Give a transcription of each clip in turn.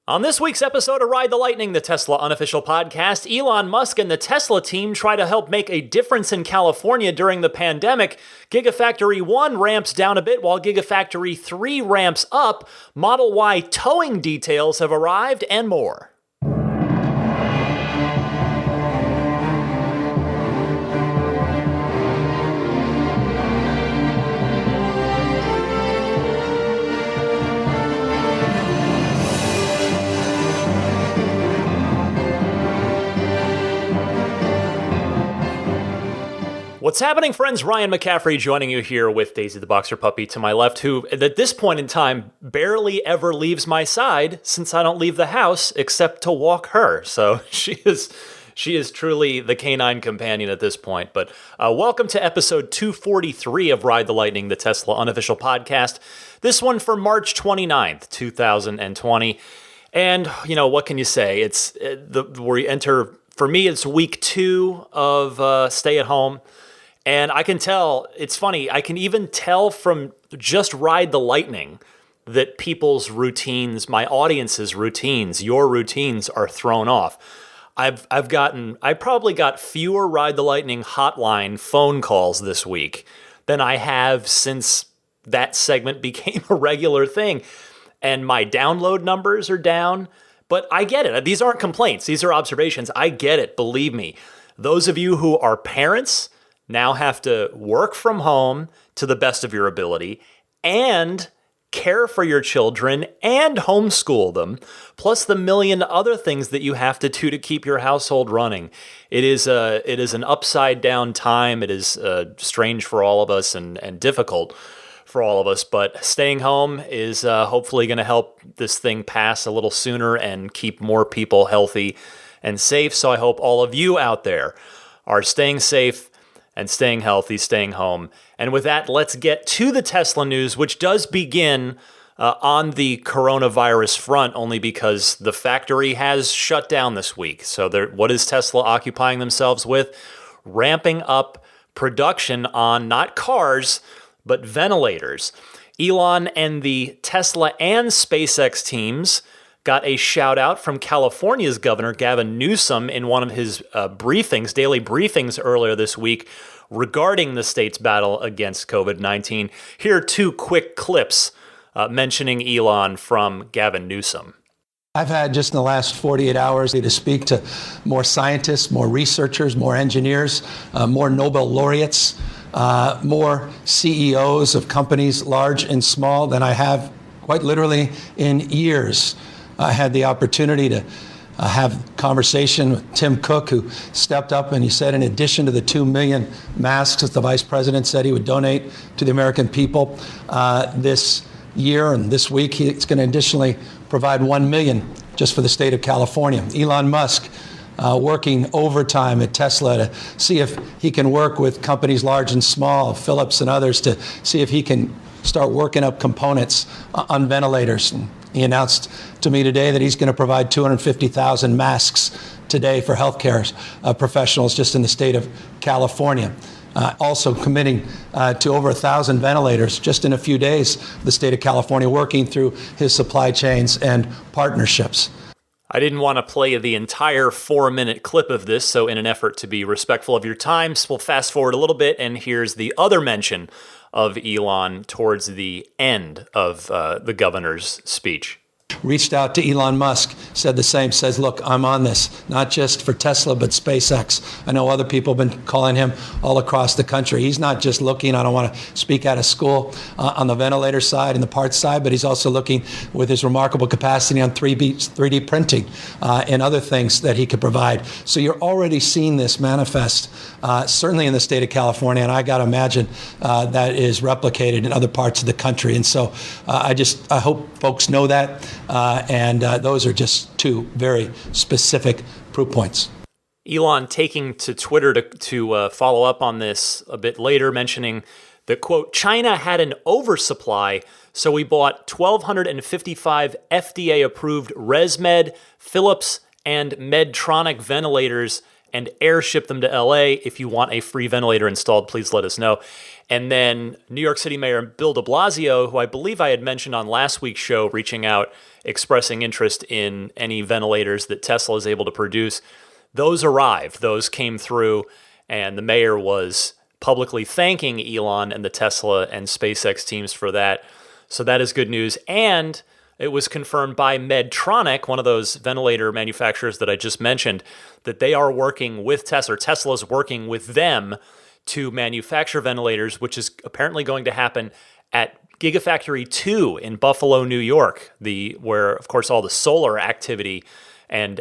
On this week's episode of Ride the Lightning, the Tesla unofficial podcast, Elon Musk and the Tesla team try to help make a difference in California during the pandemic. Gigafactory 1 ramps down a bit while Gigafactory 3 ramps up. Model Y towing details have arrived and more. What's happening, friends? Ryan McCaffrey joining you here with Daisy the Boxer Puppy to my left, who at this point in time barely ever leaves my side since I don't leave the house except to walk her. So she is truly the canine companion at this point. But welcome to episode 243 of Ride the Lightning, the Tesla unofficial podcast. This one for March 29th, 2020. And, you know, what can you say? We enter, for me, it's week 2 of stay at home. And I can tell, it's funny, I can even tell from just Ride the Lightning that people's routines, my audience's routines, your routines are thrown off. I probably got fewer Ride the Lightning hotline phone calls this week than I have since that segment became a regular thing. And my download numbers are down, but I get it. These aren't complaints. These are observations. I get it. Believe me. Those of you who are parents now have to work from home to the best of your ability and care for your children and homeschool them, plus the million other things that you have to do to keep your household running. It is an upside down time. It is strange for all of us and difficult for all of us, but staying home is hopefully going to help this thing pass a little sooner and keep more people healthy and safe. So I hope all of you out there are staying safe and staying healthy, staying home. And with that, let's get to the Tesla news, which does begin on the coronavirus front, only because the factory has shut down this week. So what is Tesla occupying themselves with? Ramping up production on not cars, but ventilators. Elon and the Tesla and SpaceX teams got a shout out from California's Governor Gavin Newsom in one of his daily briefings earlier this week regarding the state's battle against COVID-19. Here are 2 quick clips mentioning Elon from Gavin Newsom. I've had just in the last 48 hours to speak to more scientists, more researchers, more engineers, more Nobel laureates, more CEOs of companies large and small than I have quite literally in years. I had the opportunity to have a conversation with Tim Cook, who stepped up and he said, in addition to the 2 million masks that the vice president said he would donate to the American people this year and this week, he's going to additionally provide 1 million just for the state of California. Elon Musk working overtime at Tesla to see if he can work with companies large and small, Philips and others, to see if he can start working up components on ventilators. And he announced to me today that he's going to provide 250,000 masks today for healthcare professionals just in the state of California. Also committing to over 1,000 ventilators just in a few days, the state of California, working through his supply chains and partnerships. I didn't want to play the entire 4-minute clip of this, so in an effort to be respectful of your time, we'll fast forward a little bit, and here's the other mention of Elon towards the end of the governor's speech. Reached out to Elon Musk, said the same, says, look, I'm on this, not just for Tesla, but SpaceX. I know other people have been calling him all across the country. He's not just looking, I don't want to speak out of school, on the ventilator side and the parts side, but he's also looking with his remarkable capacity on 3D printing and other things that he could provide. So you're already seeing this manifest, certainly in the state of California, and I got to imagine that is replicated in other parts of the country. And so I hope folks know that. And those are just 2 very specific proof points. Elon taking to Twitter to follow up on this a bit later, mentioning that, quote, China had an oversupply, so we bought 1,255 FDA-approved ResMed, Philips, and Medtronic ventilators and airship them to LA. If you want a free ventilator installed, please let us know. And then New York City Mayor Bill de Blasio, who I believe I had mentioned on last week's show, reaching out, expressing interest in any ventilators that Tesla is able to produce. Those arrived. Those came through, and the mayor was publicly thanking Elon and the Tesla and SpaceX teams for that. So that is good news. And it was confirmed by Medtronic, one of those ventilator manufacturers that I just mentioned, that they are working with Tesla, or Tesla's working with them to manufacture ventilators, which is apparently going to happen at Gigafactory 2 in Buffalo, New York, where, of course, all the solar activity and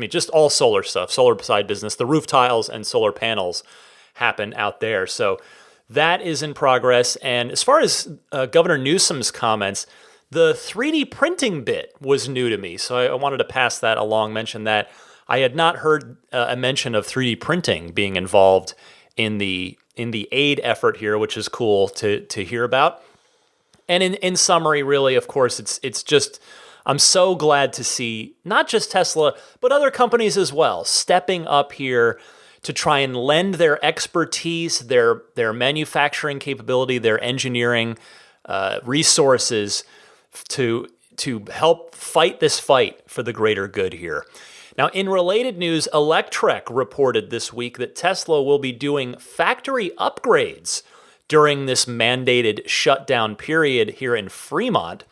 just all solar stuff, solar side business, the roof tiles and solar panels happen out there. So that is in progress. And as far as Governor Newsom's comments, the 3D printing bit was new to me. So I wanted to pass that along, mention that. I had not heard a mention of 3D printing being involved in the aid effort here, which is cool to hear about. And in summary, really, of course, it's just, I'm so glad to see not just Tesla, but other companies as well, stepping up here to try and lend their expertise, their manufacturing capability, their engineering resources to help fight this fight for the greater good here. Now, in related news, Electrek reported this week that Tesla will be doing factory upgrades during this mandated shutdown period here in Fremont.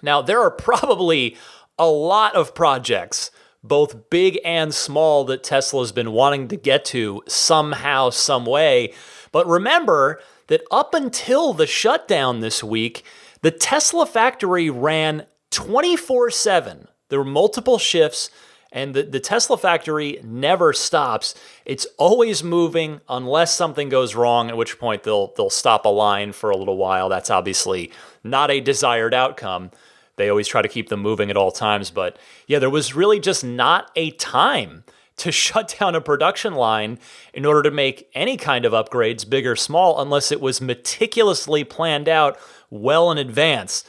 Now, there are probably a lot of projects, both big and small, that Tesla's been wanting to get to somehow, some way. But remember that up until the shutdown this week, the Tesla factory ran 24/7. There were multiple shifts, and the Tesla factory never stops. It's always moving unless something goes wrong, at which point they'll stop a line for a little while. That's obviously not a desired outcome. They always try to keep them moving at all times. But yeah, there was really just not a time to shut down a production line in order to make any kind of upgrades, big or small, unless it was meticulously planned out well in advance.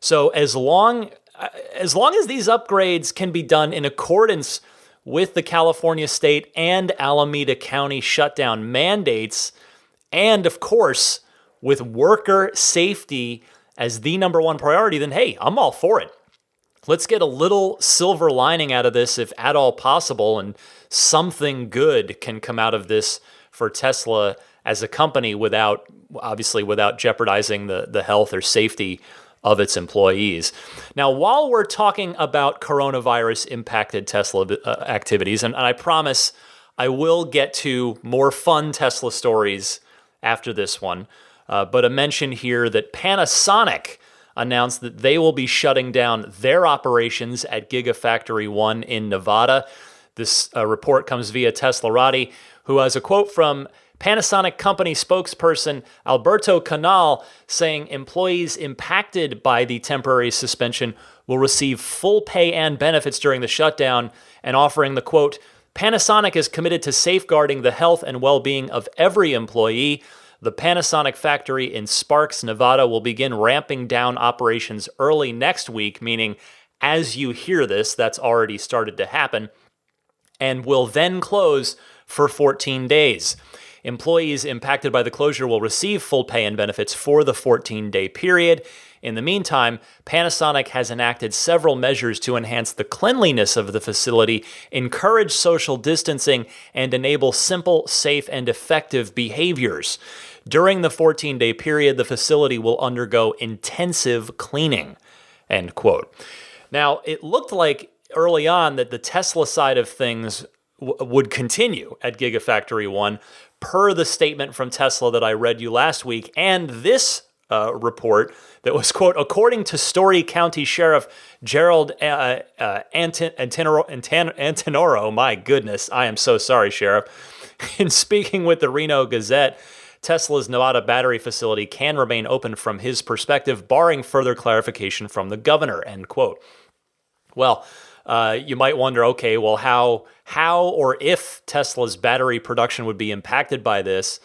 So as long as these upgrades can be done in accordance with the California State and Alameda County shutdown mandates, and of course, with worker safety as the number one priority, then hey, I'm all for it. Let's get a little silver lining out of this, if at all possible, and something good can come out of this for Tesla as a company without jeopardizing the health or safety of its employees. Now, while we're talking about coronavirus impacted Tesla activities, and I promise I will get to more fun Tesla stories after this one, but a mention here that Panasonic announced that they will be shutting down their operations at Gigafactory 1 in Nevada. This report comes via Teslarati, who has a quote from Panasonic company spokesperson Alberto Canal saying employees impacted by the temporary suspension will receive full pay and benefits during the shutdown, and offering the quote, Panasonic is committed to safeguarding the health and well-being of every employee. The Panasonic factory in Sparks, Nevada will begin ramping down operations early next week, meaning as you hear this, that's already started to happen, and will then close for 14 days. Employees impacted by the closure will receive full pay and benefits for the 14-day period. In the meantime, Panasonic has enacted several measures to enhance the cleanliness of the facility, encourage social distancing, and enable simple, safe, and effective behaviors. During the 14-day period, the facility will undergo intensive cleaning, end quote. Now, it looked like early on that the Tesla side of things would continue at Gigafactory 1, per the statement from Tesla that I read you last week, and this report that was, quote, according to Story County Sheriff Gerald Antinoro, my goodness, I am so sorry, Sheriff. In speaking with the Reno Gazette, Tesla's Nevada battery facility can remain open from his perspective, barring further clarification from the governor, end quote. Well, you might wonder, okay, well, how or if Tesla's battery production would be impacted by this,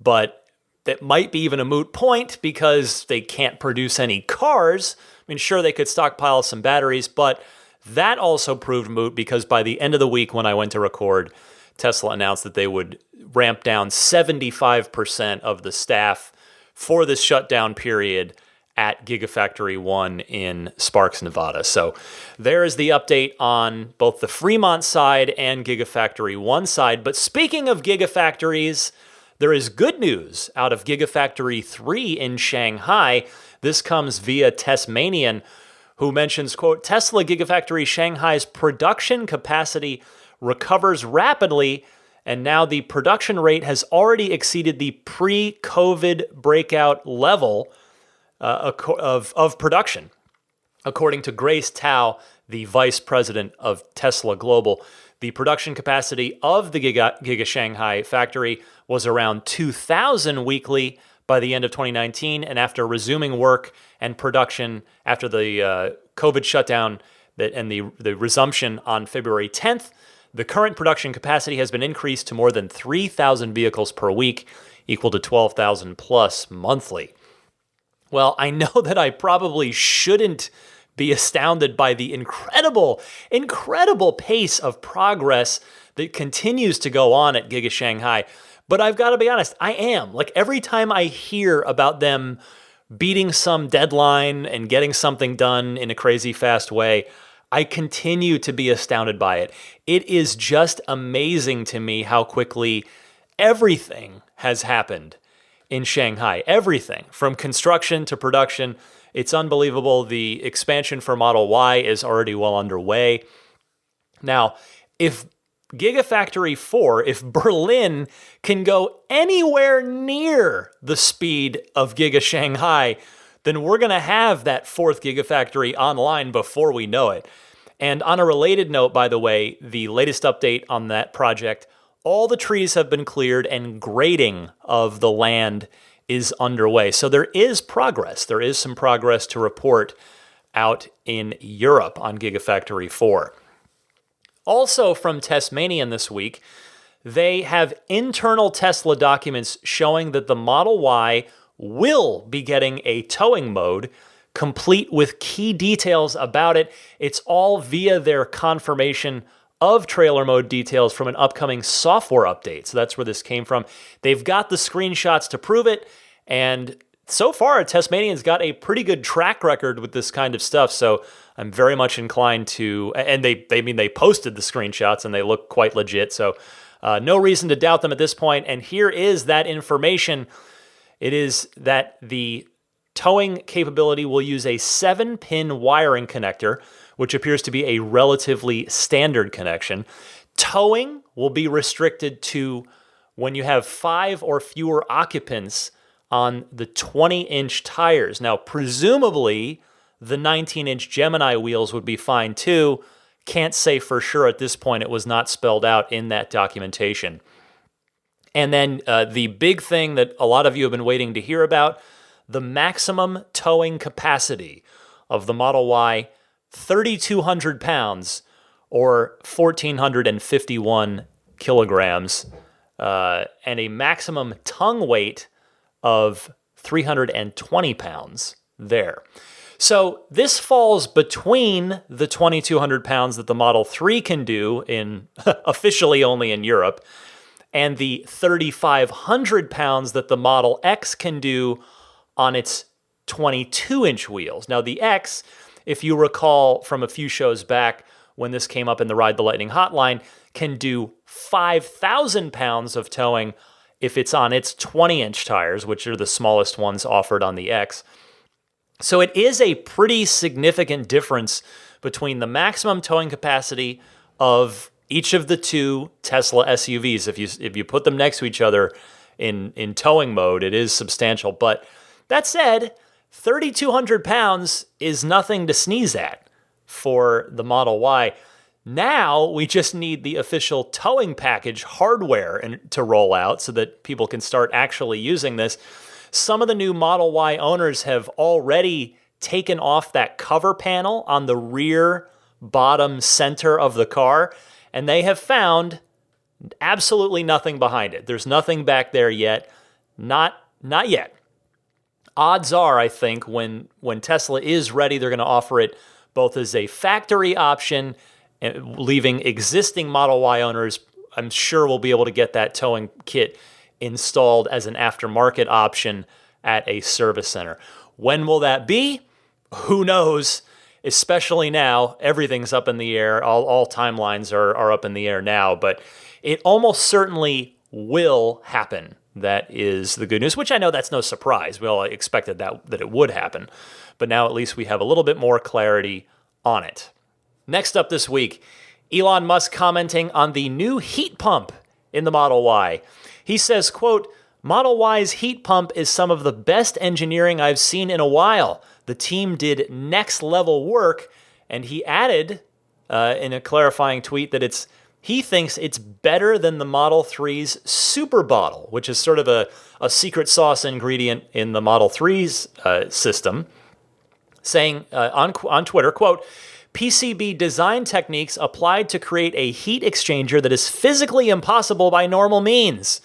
but that might be even a moot point because they can't produce any cars. I mean, sure, they could stockpile some batteries, but That also proved moot because by the end of the week when I went to record, Tesla announced that they would ramp down 75% of the staff for this shutdown period at Gigafactory 1 in Sparks, Nevada. So there is the update on both the Fremont side and Gigafactory 1 side. But speaking of gigafactories, there is good news out of Gigafactory 3 in Shanghai. This comes via Tasmanian, who mentions, quote, Tesla Gigafactory Shanghai's production capacity recovers rapidly, and now the production rate has already exceeded the pre-COVID breakout level of production. According to Grace Tao, the vice president of Tesla Global, the production capacity of the Giga Shanghai factory was around 2,000 weekly by the end of 2019, and after resuming work and production after the COVID shutdown and the resumption on February 10th, the current production capacity has been increased to more than 3,000 vehicles per week, equal to 12,000 plus monthly. Well, I know that I probably shouldn't be astounded by the incredible pace of progress that continues to go on at Giga Shanghai. But I've got to be honest, I am. Like every time I hear about them beating some deadline and getting something done in a crazy fast way, I continue to be astounded by it. It is just amazing to me how quickly everything has happened in Shanghai. Everything from construction to production. It's unbelievable. The expansion for Model Y is already well underway. Now, if Gigafactory 4, if Berlin can go anywhere near the speed of Giga Shanghai, then we're going to have that fourth Gigafactory online before we know it. And on a related note, by the way, the latest update on that project, all the trees have been cleared and grading of the land is underway. So there is progress. There is some progress to report out in Europe on Gigafactory 4. Also from Tasmanian this week, they have internal Tesla documents showing that the Model Y will be getting a towing mode, complete with key details about it. It's all via their confirmation of trailer mode details from an upcoming software update. So that's where this came from. They've got the screenshots to prove it, and so far, Tasmanian's got a pretty good track record with this kind of stuff, so I'm very much inclined to, and they posted the screenshots and they look quite legit, so no reason to doubt them at this point. And here is that information. It is that the towing capability will use a 7-pin wiring connector, which appears to be a relatively standard connection. Towing will be restricted to when you have 5 or fewer occupants on the 20-inch tires. Now, presumably, the 19-inch Gemini wheels would be fine too. Can't say for sure at this point. It was not spelled out in that documentation. And then the big thing that a lot of you have been waiting to hear about, the maximum towing capacity of the Model Y, 3,200 pounds or 1,451 kilograms, and a maximum tongue weight of 320 pounds there. So this falls between the 2,200 pounds that the Model 3 can do in officially only in Europe and the 3,500 pounds that the Model X can do on its 22-inch wheels. Now the X, if you recall from a few shows back when this came up in the Ride the Lightning hotline, can do 5,000 pounds of towing if it's on its 20-inch tires, which are the smallest ones offered on the X. So it is a pretty significant difference between the maximum towing capacity of each of the two Tesla SUVs. If you put them next to each other in towing mode, it is substantial. But that said, 3,200 pounds is nothing to sneeze at for the Model Y. Now we just need the official towing package hardware to roll out so that people can start actually using this. Some of the new Model Y owners have already taken off that cover panel on the rear bottom center of the car, and they have found absolutely nothing behind it. There's nothing back there yet. Not yet. Odds are, I think, when Tesla is ready, they're going to offer it both as a factory option, and leaving existing Model Y owners, I'm sure we'll be able to get that towing kit installed as an aftermarket option at a service center. When will that be? Who knows? Especially now, everything's up in the air. All timelines are up in the air now, but it almost certainly will happen. That is the good news, which I know that's no surprise. We all expected that it would happen, but now at least we have a little bit more clarity on it. Next up this week, Elon Musk commenting on the new heat pump in the Model Y. He says, quote, "Model Y's heat pump is some of the best engineering I've seen in a while. The team did next level work," and he added in a clarifying tweet that he thinks it's better than the Model 3's Super Bottle, which is sort of a secret sauce ingredient in the Model 3's system, saying on Twitter, quote, "PCB design techniques applied to create a heat exchanger that is physically impossible by normal means.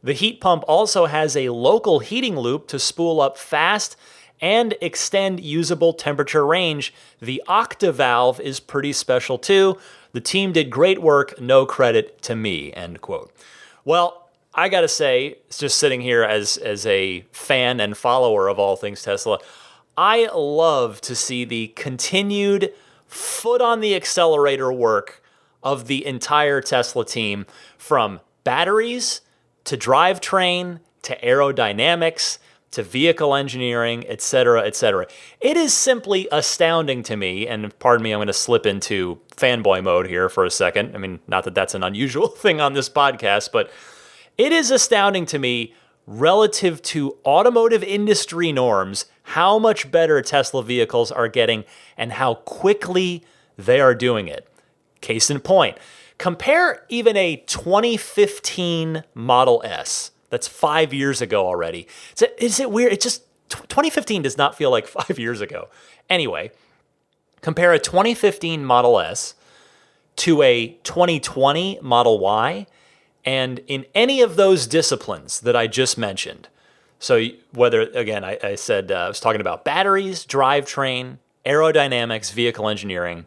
The heat pump also has a local heating loop to spool up fast and extend usable temperature range. The octavalve is pretty special too. The team did great work, no credit to me," end quote. Well, I gotta say, just sitting here as a fan and follower of all things Tesla, I love to see the continued foot on the accelerator work of the entire Tesla team, from batteries to drivetrain to aerodynamics to vehicle engineering, etc., etc. It is simply astounding to me, and pardon me, I'm going to slip into fanboy mode here for a second. I mean, not that that's an unusual thing on this podcast, but it is astounding to me, relative to automotive industry norms, how much better Tesla vehicles are getting and how quickly they are doing it. Case in point, compare even a 2015 Model S. That's 5 years ago already. Is it weird? 2015 does not feel like 5 years ago. Anyway, compare a 2015 Model S to a 2020 Model Y, and in any of those disciplines that I just mentioned, so whether, again, I said I was talking about batteries, drivetrain, aerodynamics, vehicle engineering,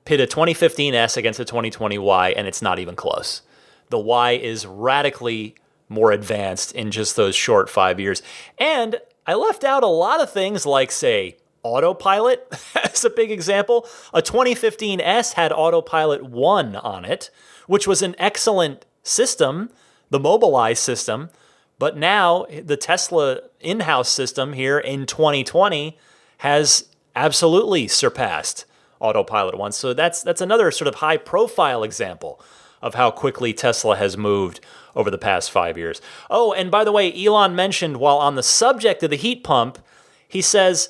pit a 2015 S against a 2020 Y, and it's not even close. The Y is radically more advanced in just those short 5 years. And I left out a lot of things like, say, autopilot as a big example. A 2015 S had autopilot 1 on it, which was an excellent system, the Mobileye system. But now the Tesla in-house system here in 2020 has absolutely surpassed autopilot 1. So that's another sort of high-profile example of how quickly Tesla has moved over the past 5 years. Oh, and by the way, Elon mentioned, while on the subject of the heat pump, he says,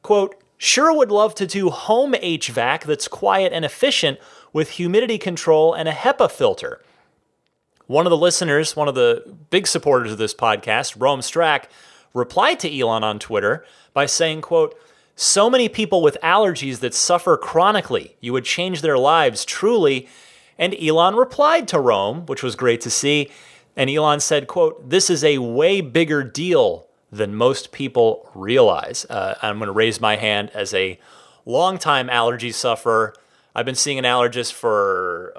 quote, "Sure would love to do home HVAC that's quiet and efficient with humidity control and a HEPA filter." One of the listeners, one of the big supporters of this podcast, Rome Strack, replied to Elon on Twitter by saying, quote, "So many people with allergies that suffer chronically. You would change their lives, truly." And Elon replied to Rome, which was great to see. And Elon said, quote, "This is a way bigger deal than most people realize." I'm going to raise my hand as a longtime allergy sufferer. I've been seeing an allergist for,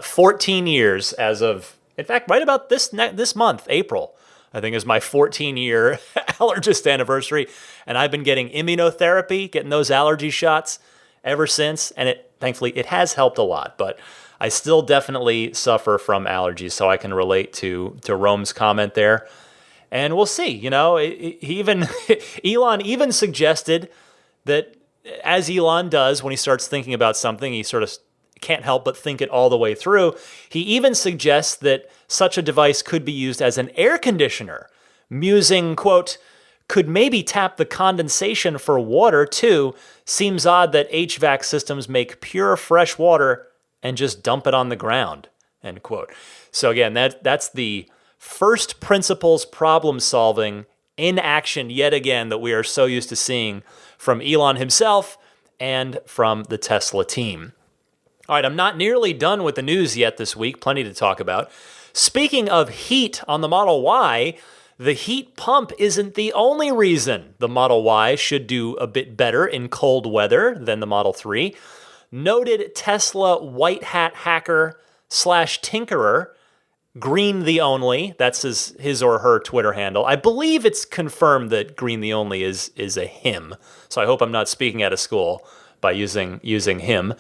14 years as of, in fact, right about this month, April, I think is my 14-year allergist anniversary. And I've been getting immunotherapy, getting those allergy shots ever since. And thankfully, it has helped a lot. But I still definitely suffer from allergies, so I can relate to Rome's comment there. And we'll see. You know, Elon even suggested that, as Elon does when he starts thinking about something, he sort of can't help but think it all the way through. He even suggests that such a device could be used as an air conditioner, musing, quote, "Could maybe tap the condensation for water too. Seems odd that HVAC systems make pure fresh water and just dump it on the ground," end quote. So again, that's the first principles problem solving in action yet again that we are so used to seeing from Elon himself and from the Tesla team. All right, I'm not nearly done with the news yet this week. Plenty to talk about. Speaking of heat on the Model Y, the heat pump isn't the only reason the Model Y should do a bit better in cold weather than the Model 3. Noted Tesla white hat hacker / tinkerer, Green the Only, that's his or her Twitter handle. I believe it's confirmed that Green the Only is a him, so I hope I'm not speaking out of school by using him.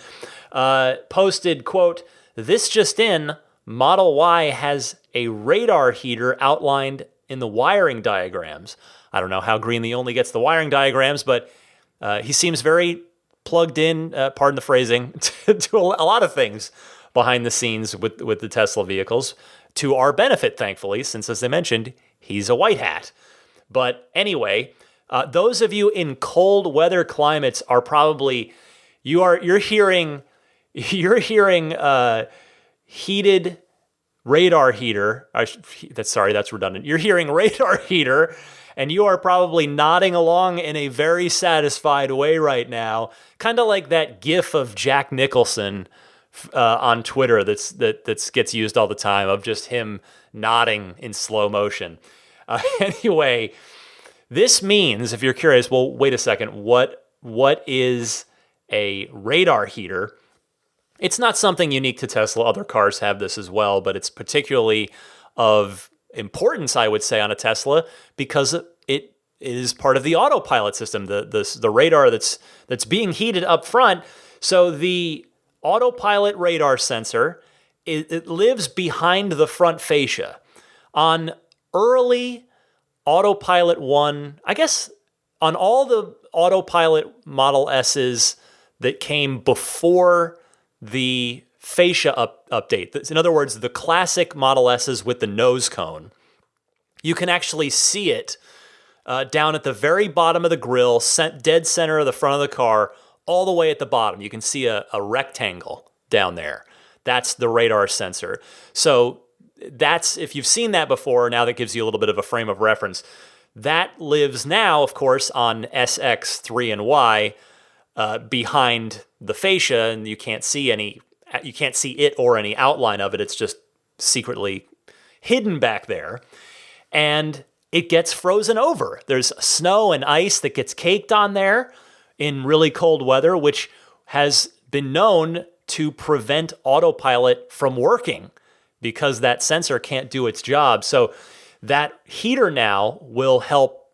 Posted, quote, "This just in, Model Y has a radar heater outlined in the wiring diagrams." I don't know how Green the Only gets the wiring diagrams, but he seems very plugged in, pardon the phrasing, to a lot of things behind the scenes with the Tesla vehicles, to our benefit, thankfully, since, as I mentioned, he's a white hat. But anyway, those of you in cold weather climates are probably, you're hearing heated radar heater. That's redundant. You're hearing radar heater, and you are probably nodding along in a very satisfied way right now, kind of like that GIF of Jack Nicholson on Twitter that gets used all the time, of just him nodding in slow motion. Anyway, this means, if you're curious, well, wait a second, what is a radar heater? It's not something unique to Tesla. Other cars have this as well, but it's particularly of importance, I would say, on a Tesla because it is part of the autopilot system, the radar that's being heated up front. So the autopilot radar sensor, it lives behind the front fascia. On early Autopilot 1, I guess on all the Autopilot Model S's that came before the fascia update, in other words, the classic Model S's with the nose cone, you can actually see it down at the very bottom of the grille, dead center of the front of the car, all the way at the bottom. You can see a rectangle down there. That's the radar sensor. So that's, if you've seen that before, now that gives you a little bit of a frame of reference. That lives now, of course, on SX3 and Y behind the fascia, and you can't see it or any outline of it. It's just secretly hidden back there. And it gets frozen over. There's snow and ice that gets caked on there in really cold weather, which has been known to prevent autopilot from working because that sensor can't do its job. So that heater now will help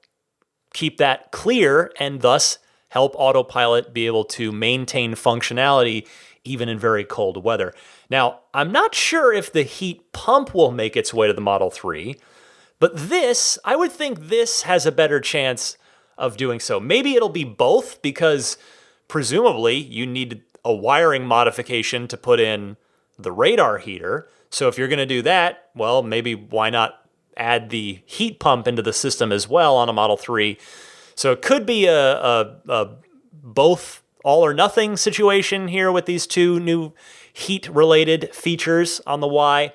keep that clear and thus help autopilot be able to maintain functionality even in very cold weather. Now, I'm not sure if the heat pump will make its way to the Model 3, but I would think this has a better chance of doing so. Maybe it'll be both because presumably you need a wiring modification to put in the radar heater. So if you're going to do that, well, maybe why not add the heat pump into the system as well on a Model 3? So it could be a both all or nothing situation here with these two new heat-related features on the Y.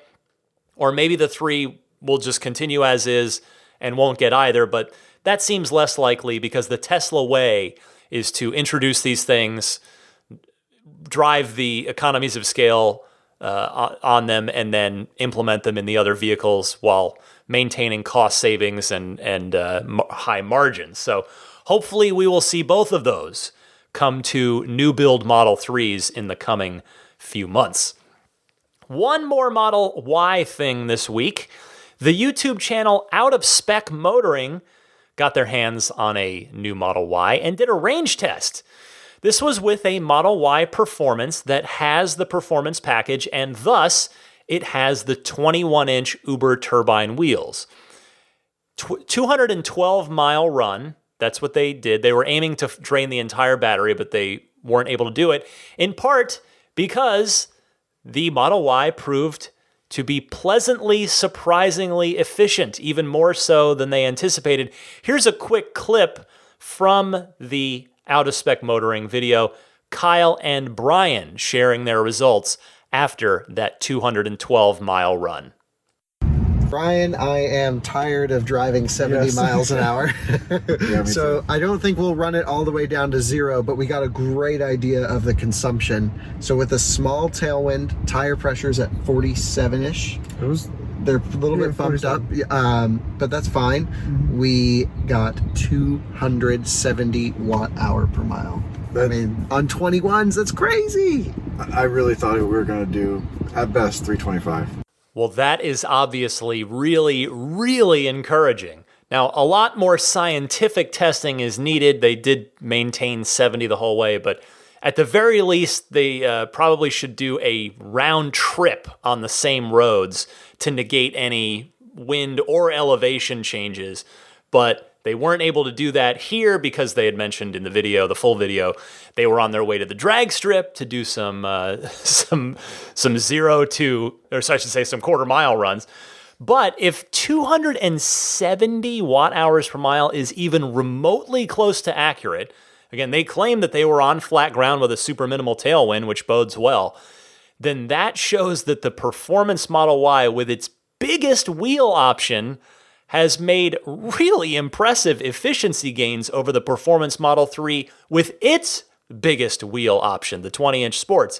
Or maybe the 3 will just continue as is and won't get either, but that seems less likely because the Tesla way is to introduce these things, drive the economies of scale on them, and then implement them in the other vehicles while maintaining cost savings and high margins. So hopefully we will see both of those come to new build Model 3s in the coming few months. One more Model Y thing this week. The YouTube channel Out of Spec Motoring got their hands on a new Model Y and did a range test. This was with a Model Y Performance that has the Performance package, and thus it has the 21-inch Uber turbine wheels. 212-mile run, that's what they did. They were aiming to drain the entire battery, but they weren't able to do it, in part because the Model Y proved to be pleasantly, surprisingly efficient, even more so than they anticipated. Here's a quick clip from the Out of Spec Motoring video. Kyle and Brian sharing their results after that 212-mile run. Brian, I am tired of driving 70 miles an hour. Yeah, so I don't think we'll run it all the way down to 0, but we got a great idea of the consumption. So with a small tailwind, tire pressure's at 47-ish. It was They're a little bit bumped up, but that's fine. We got 270 watt-hour per mile. I mean, on 21s, that's crazy. I really thought we were going to do, at best, 325. Well, that is obviously really, really encouraging. Now, a lot more scientific testing is needed. They did maintain 70 the whole way, but at the very least, they probably should do a round trip on the same roads to negate any wind or elevation changes. But they weren't able to do that here because they had mentioned in the video, the full video, they were on their way to the drag strip to do some 0 to, or I should say some quarter mile runs. But if 270 watt hours per mile is even remotely close to accurate, again, they claim that they were on flat ground with a super minimal tailwind, which bodes well, then that shows that the Performance Model Y with its biggest wheel option has made really impressive efficiency gains over the Performance Model 3 with its biggest wheel option, the 20-inch Sports.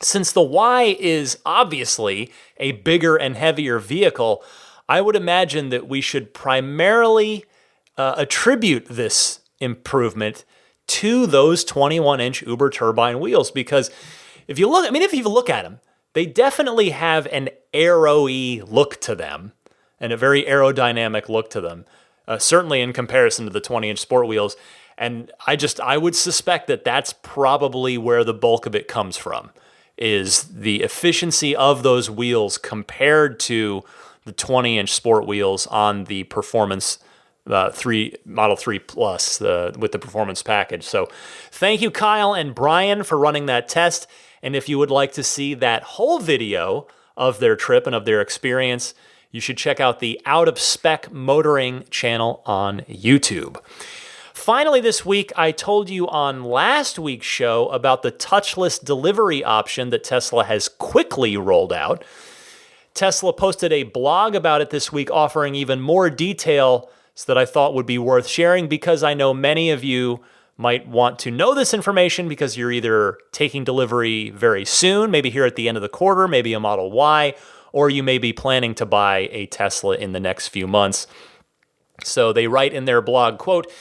Since the Y is obviously a bigger and heavier vehicle, I would imagine that we should primarily attribute this improvement to those 21-inch Uber turbine wheels, because if you look at them, they definitely have an aero-y look to them and a very aerodynamic look to them, certainly in comparison to the 20-inch sport wheels. And I would suspect that that's probably where the bulk of it comes from, is the efficiency of those wheels compared to the 20-inch sport wheels on the Performance Model 3 Plus with the Performance package. So thank you, Kyle and Brian, for running that test. And if you would like to see that whole video of their trip and of their experience, you should check out the Out of Spec Motoring channel on YouTube. Finally, this week, I told you on last week's show about the touchless delivery option that Tesla has quickly rolled out. Tesla posted a blog about it this week, offering even more detail that I thought would be worth sharing, because I know many of you might want to know this information because you're either taking delivery very soon, maybe here at the end of the quarter, maybe a Model Y, or you may be planning to buy a Tesla in the next few months. So they write in their blog, quote,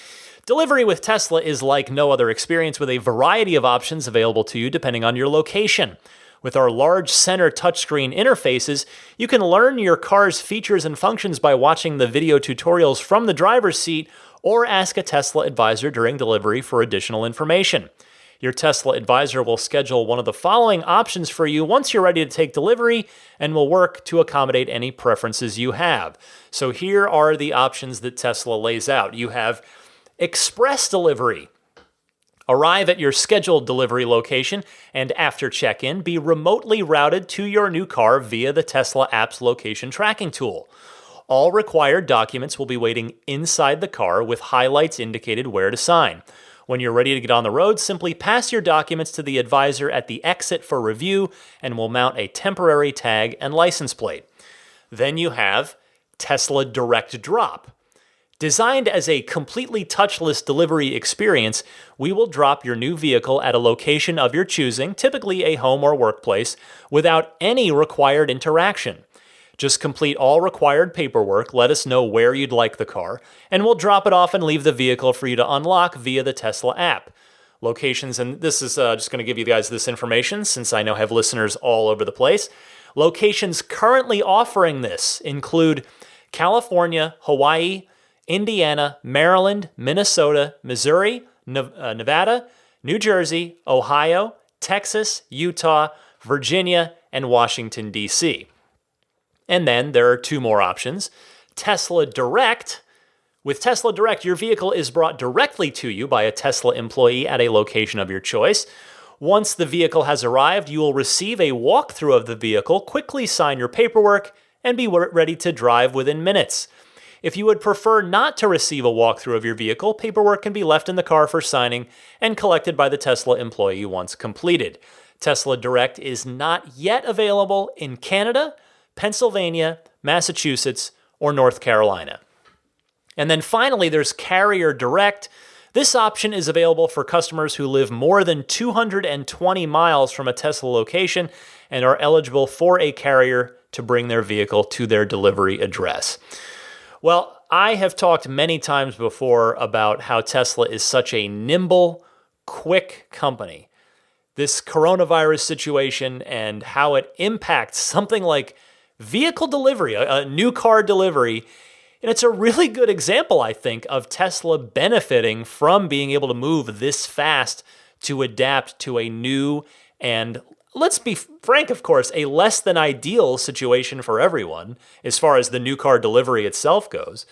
"Delivery with Tesla is like no other experience, with a variety of options available to you depending on your location. With our large center touchscreen interfaces, you can learn your car's features and functions by watching the video tutorials from the driver's seat or ask a Tesla advisor during delivery for additional information. Your Tesla advisor will schedule one of the following options for you once you're ready to take delivery and will work to accommodate any preferences you have." So here are the options that Tesla lays out. You have express delivery. Arrive at your scheduled delivery location and after check-in, be remotely routed to your new car via the Tesla app's location tracking tool. All required documents will be waiting inside the car with highlights indicated where to sign. When you're ready to get on the road, simply pass your documents to the advisor at the exit for review and we'll mount a temporary tag and license plate. Then you have Tesla Direct Drop. Designed as a completely touchless delivery experience, we will drop your new vehicle at a location of your choosing, typically a home or workplace, without any required interaction. Just complete all required paperwork, let us know where you'd like the car, and we'll drop it off and leave the vehicle for you to unlock via the Tesla app. Locations, and this is just going to give you guys this information since I know I have listeners all over the place. Locations currently offering this include California, Hawaii, Indiana, Maryland, Minnesota, Missouri, Nevada, New Jersey, Ohio, Texas, Utah, Virginia, and Washington, D.C. And then there are two more options. Tesla Direct. With Tesla Direct, your vehicle is brought directly to you by a Tesla employee at a location of your choice. Once the vehicle has arrived, you will receive a walkthrough of the vehicle, quickly sign your paperwork, and be ready to drive within minutes. If you would prefer not to receive a walkthrough of your vehicle, paperwork can be left in the car for signing and collected by the Tesla employee once completed. Tesla Direct is not yet available in Canada, Pennsylvania, Massachusetts, or North Carolina. And then finally, there's Carrier Direct. This option is available for customers who live more than 220 miles from a Tesla location and are eligible for a carrier to bring their vehicle to their delivery address. Well, I have talked many times before about how Tesla is such a nimble, quick company. This coronavirus situation and how it impacts something like vehicle delivery, a new car delivery. And it's a really good example, I think, of Tesla benefiting from being able to move this fast to adapt to a new and, let's be frank, of course, a less than ideal situation for everyone as far as the new car delivery itself goes.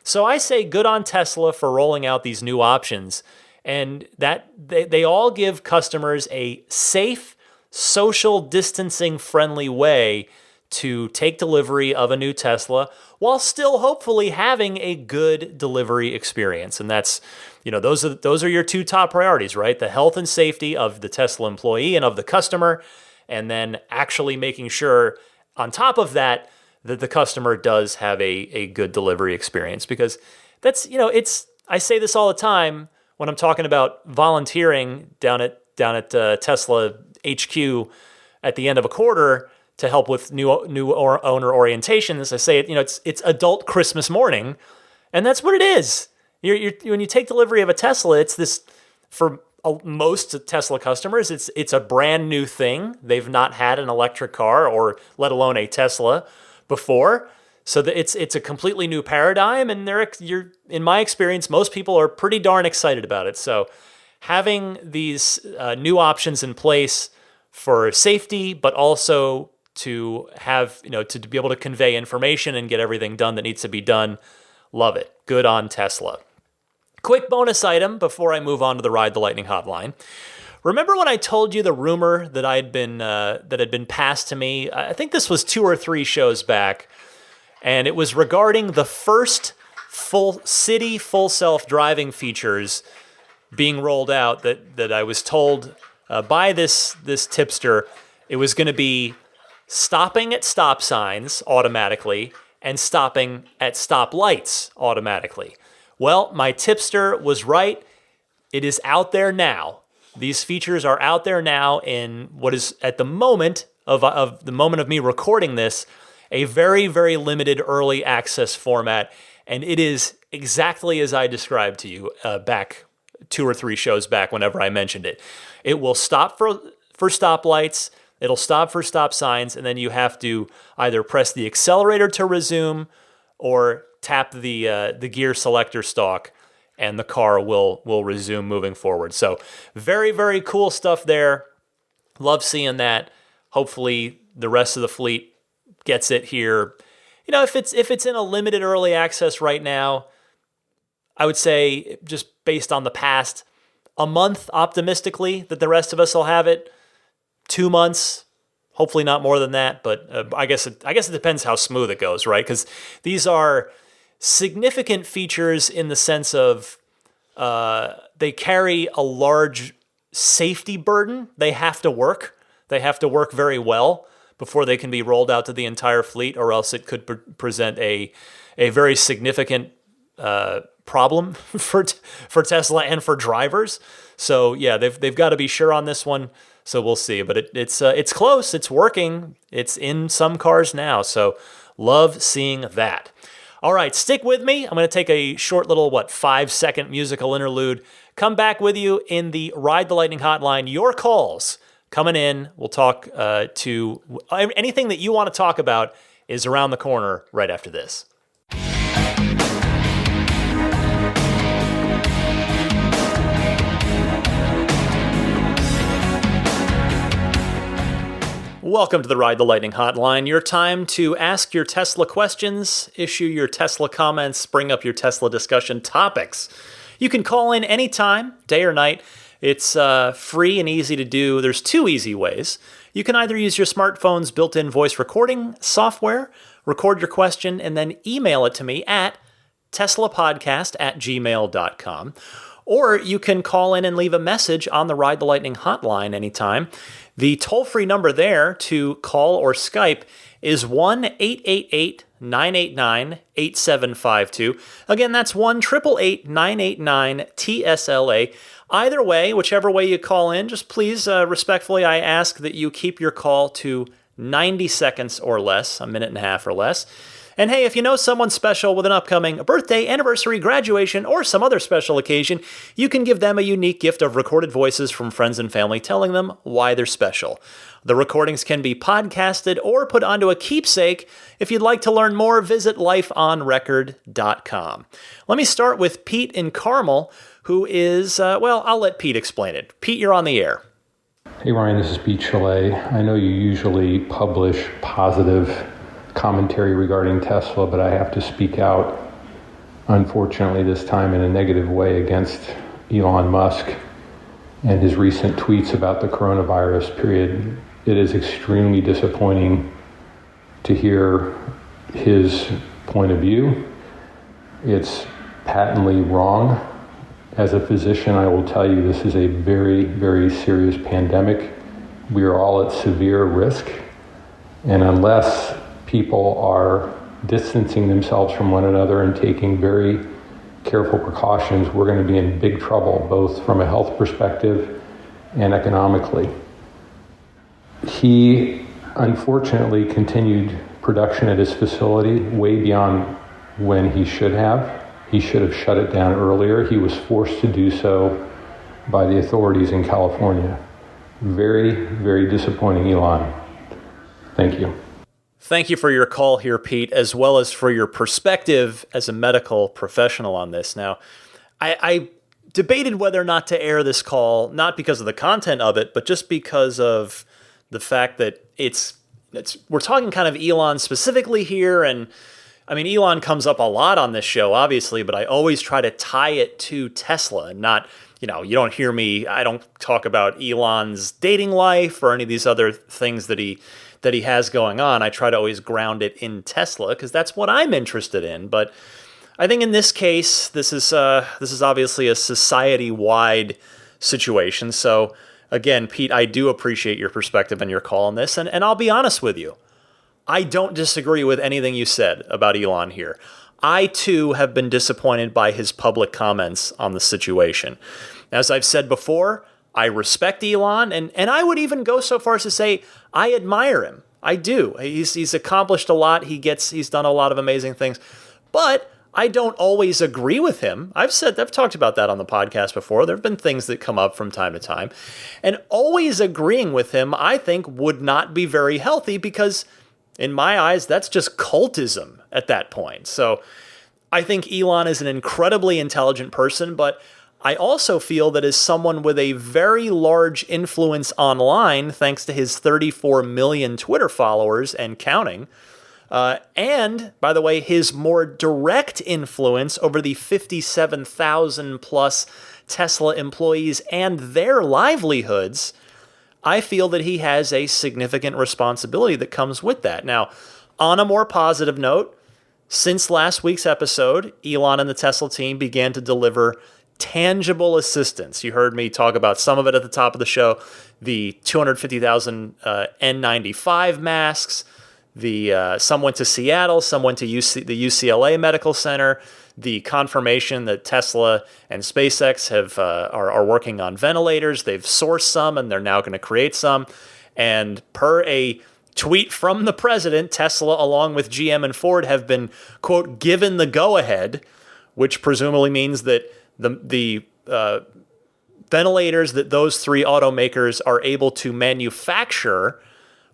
So I say good on Tesla for rolling out these new options, and that they all give customers a safe, social distancing friendly way to take delivery of a new Tesla while still hopefully having a good delivery experience. And that's, those are your two top priorities, right? The health and safety of the Tesla employee and of the customer, and then actually making sure on top of that the customer does have a good delivery experience. Because that's, I say this all the time when I'm talking about volunteering down at Tesla HQ at the end of a quarter to help with new owner orientations. I say it's adult Christmas morning, and that's what it is. When you take delivery of a Tesla, it's this, for most Tesla customers, it's a brand new thing. They've not had an electric car or let alone a Tesla before, so that it's a completely new paradigm. And in my experience, most people are pretty darn excited about it. So having these new options in place for safety, but also to have, to be able to convey information and get everything done that needs to be done. Love it. Good on Tesla. Quick bonus item before I move on to the Ride the Lightning hotline. Remember when I told you the rumor that had been passed to me? I think this was 2 or 3 shows back, and it was regarding the first full self-driving features being rolled out that I was told by this tipster it was going to be stopping at stop signs automatically and stopping at stoplights automatically. Well, my tipster was right. It is out there now. These features are out there now in what is, at the moment of the moment of me recording this, a very, very limited early access format. And it is exactly as I described to you back 2 or 3 shows back whenever I mentioned it. It will stop for stoplights. It'll stop for stop signs, and then you have to either press the accelerator to resume or tap the gear selector stalk, and the car will resume moving forward. So very, very cool stuff there. Love seeing that. Hopefully the rest of the fleet gets it here. If it's in a limited early access right now, I would say, just based on the past, a month optimistically that the rest of us will have it. 2 months, hopefully not more than that, but I guess it depends how smooth it goes, right? Because these are significant features in the sense of they carry a large safety burden. They have to work. They have to work very well before they can be rolled out to the entire fleet, or else it could present a very significant problem for Tesla and for drivers. So yeah, they've got to be sure on this one. So we'll see, but it's close. It's working. It's in some cars now. So love seeing that. All right, stick with me. I'm going to take a short little 5-second musical interlude. Come back with you in the Ride the Lightning hotline. Your calls coming in. We'll talk to anything that you want to talk about is around the corner right after this. Welcome to the Ride the Lightning hotline, your time to ask your Tesla questions, issue your Tesla comments, bring up your Tesla discussion topics. You can call in anytime, day or night. It's free and easy to do. There's 2 easy ways. You can either use your smartphone's built-in voice recording software, record your question, and then email it to me at teslapodcast@gmail.com. Or you can call in and leave a message on the Ride the Lightning hotline anytime. The toll-free number there to call or Skype is 1-888-989-8752. Again, that's 1-888-989-TSLA. Either way, whichever way you call in, just please respectfully, I ask that you keep your call to 90 seconds or less, a minute and a half or less. And hey, if you know someone special with an upcoming birthday, anniversary, graduation, or some other special occasion, you can give them a unique gift of recorded voices from friends and family telling them why they're special. The recordings can be podcasted or put onto a keepsake. If you'd like to learn more, visit lifeonrecord.com. Let me start with Pete in Carmel, who is, I'll let Pete explain it. Pete, you're on the air. Hey Ryan, this is Pete Chalet. I know you usually publish positive commentary regarding Tesla, but I have to speak out, unfortunately this time in a negative way, against Elon Musk and his recent tweets about the coronavirus period. It is extremely disappointing to hear his point of view. It's patently wrong. As a physician, I will tell you this is a very, very serious pandemic. We are all at severe risk, and unless people are distancing themselves from one another and taking very careful precautions, we're going to be in big trouble, both from a health perspective and economically. He unfortunately continued production at his facility way beyond when he should have. He should have shut it down earlier. He was forced to do so by the authorities in California. Very, very disappointing, Elon. Thank you. Thank you for your call here, Pete, as well as for your perspective as a medical professional on this. Now, I debated whether or not to air this call, not because of the content of it, but just because of the fact that we're talking kind of Elon specifically here. And I mean, Elon comes up a lot on this show, obviously, but I always try to tie it to Tesla and not, you don't hear me, I don't talk about Elon's dating life or any of these other things that he has going on. I try to always ground it in Tesla because that's what I'm interested in. But I think in this case, this is obviously a society-wide situation. So again, Pete, I do appreciate your perspective and your call on this. And I'll be honest with you. I don't disagree with anything you said about Elon here. I, too, have been disappointed by his public comments on the situation. As I've said before, I respect Elon, and I would even go so far as to say I admire him. I do. He's accomplished a lot. He's done a lot of amazing things. But I don't always agree with him. I've talked about that on the podcast before. There have been things that come up from time to time. And always agreeing with him, I think, would not be very healthy because in my eyes, that's just cultism at that point. So I think Elon is an incredibly intelligent person, but I also feel that as someone with a very large influence online, thanks to his 34 million Twitter followers and counting, and, by the way, his more direct influence over the 57,000 plus Tesla employees and their livelihoods, I feel that he has a significant responsibility that comes with that. Now, on a more positive note, since last week's episode, Elon and the Tesla team began to deliver tangible assistance. You heard me talk about some of it at the top of the show, the 250,000 N95 masks, some went to Seattle, some went to the UCLA Medical Center, the confirmation that Tesla and SpaceX are working on ventilators. They've sourced some, and they're now going to create some. And per a tweet from the president, Tesla, along with GM and Ford, have been, quote, given the go-ahead, which presumably means that the ventilators that those three automakers are able to manufacture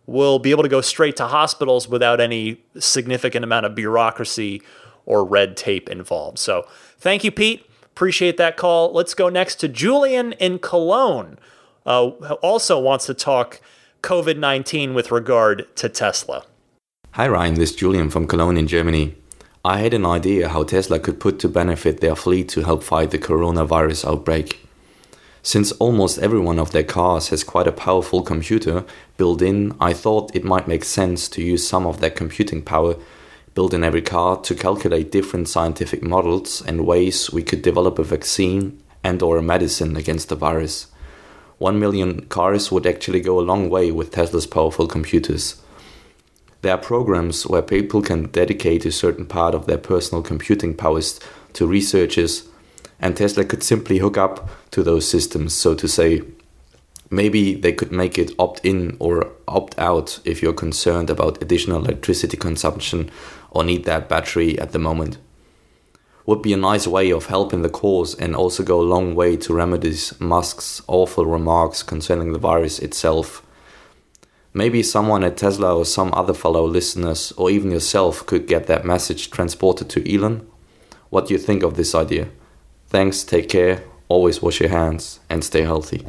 will be able to go straight to hospitals without any significant amount of bureaucracy or red tape involved. So thank you, Pete. Appreciate that call. Let's go next to Julian in Cologne, who also wants to talk COVID-19 with regard to Tesla. Hi Ryan, this is Julian from Cologne in Germany. I had an idea how Tesla could put to benefit their fleet to help fight the coronavirus outbreak. Since almost every one of their cars has quite a powerful computer built in, I thought it might make sense to use some of that computing power built in every car to calculate different scientific models and ways we could develop a vaccine and or a medicine against the virus. 1 million cars would actually go a long way with Tesla's powerful computers. There are programs where people can dedicate a certain part of their personal computing powers to researchers, and Tesla could simply hook up to those systems, so to say. Maybe they could make it opt-in or opt-out if you're concerned about additional electricity consumption or need that battery at the moment. Would be a nice way of helping the cause and also go a long way to remedy Musk's awful remarks concerning the virus itself. Maybe someone at Tesla or some other fellow listeners or even yourself could get that message transported to Elon. What do you think of this idea? Thanks, take care, always wash your hands and stay healthy.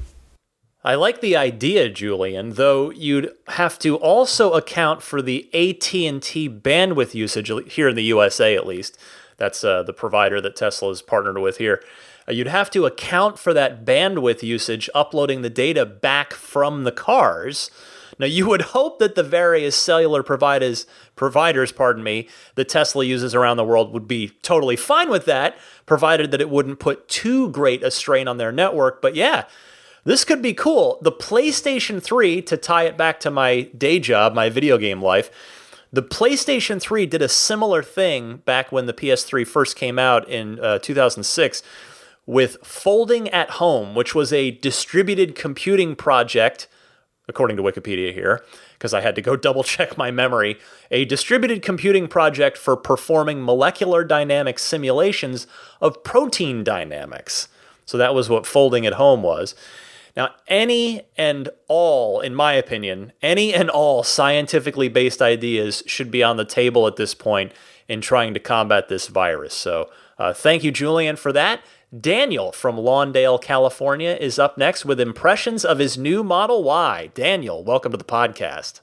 I like the idea, Julian, though you'd have to also account for the AT&T bandwidth usage here in the USA at least. That's the provider that Tesla is partnered with here. You'd have to account for that bandwidth usage uploading the data back from the cars. Now, you would hope that the various cellular providers, that Tesla uses around the world would be totally fine with that, provided that it wouldn't put too great a strain on their network. But yeah, this could be cool. The PlayStation 3, to tie it back to my day job, my video game life, the PlayStation 3 did a similar thing back when the PS3 first came out in 2006 with Folding at Home, which was a distributed computing project, according to Wikipedia here, because I had to go double check my memory, a distributed computing project for performing molecular dynamics simulations of protein dynamics. So that was what Folding at Home was. Now, any and all, in my opinion, any and all scientifically based ideas should be on the table at this point in trying to combat this virus. So thank you, Julian, for that. Daniel from Lawndale, California is up next with impressions of his new Model Y. Daniel, welcome to the podcast.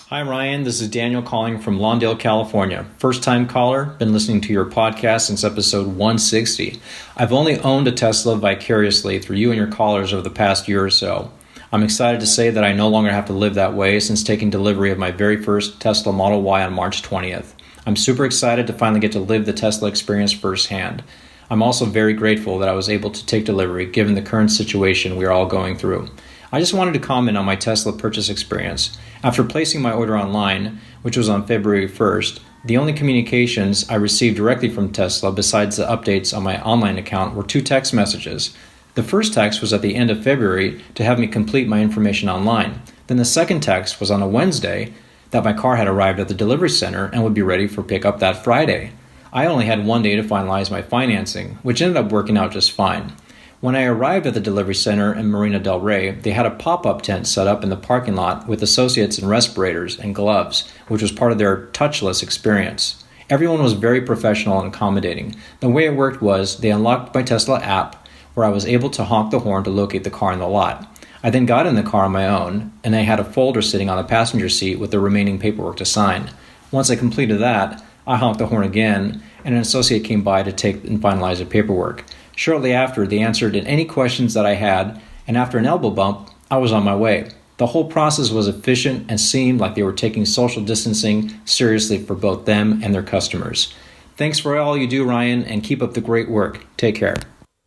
Hi, Ryan. This is Daniel calling from Lawndale, California. First-time caller, been listening to your podcast since episode 160. I've only owned a Tesla vicariously through you and your callers over the past year or so. I'm excited to say that I no longer have to live that way since taking delivery of my very first Tesla Model Y on March 20th. I'm super excited to finally get to live the Tesla experience firsthand. I'm also very grateful that I was able to take delivery given the current situation we are all going through. I just wanted to comment on my Tesla purchase experience. After placing my order online, which was on February 1st, the only communications I received directly from Tesla besides the updates on my online account were 2 text messages. The first text was at the end of February to have me complete my information online. Then the second text was on a Wednesday that my car had arrived at the delivery center and would be ready for pickup that Friday. I only had 1 day to finalize my financing, which ended up working out just fine. When I arrived at the delivery center in Marina del Rey, they had a pop-up tent set up in the parking lot with associates in respirators and gloves, which was part of their touchless experience. Everyone was very professional and accommodating. The way it worked was they unlocked my Tesla app, where I was able to honk the horn to locate the car in the lot. I then got in the car on my own, and I had a folder sitting on the passenger seat with the remaining paperwork to sign. Once I completed that, I honked the horn again, and an associate came by to take and finalize the paperwork. Shortly after, they answered any questions that I had, and after an elbow bump, I was on my way. The whole process was efficient and seemed like they were taking social distancing seriously for both them and their customers. Thanks for all you do, Ryan, and keep up the great work. Take care.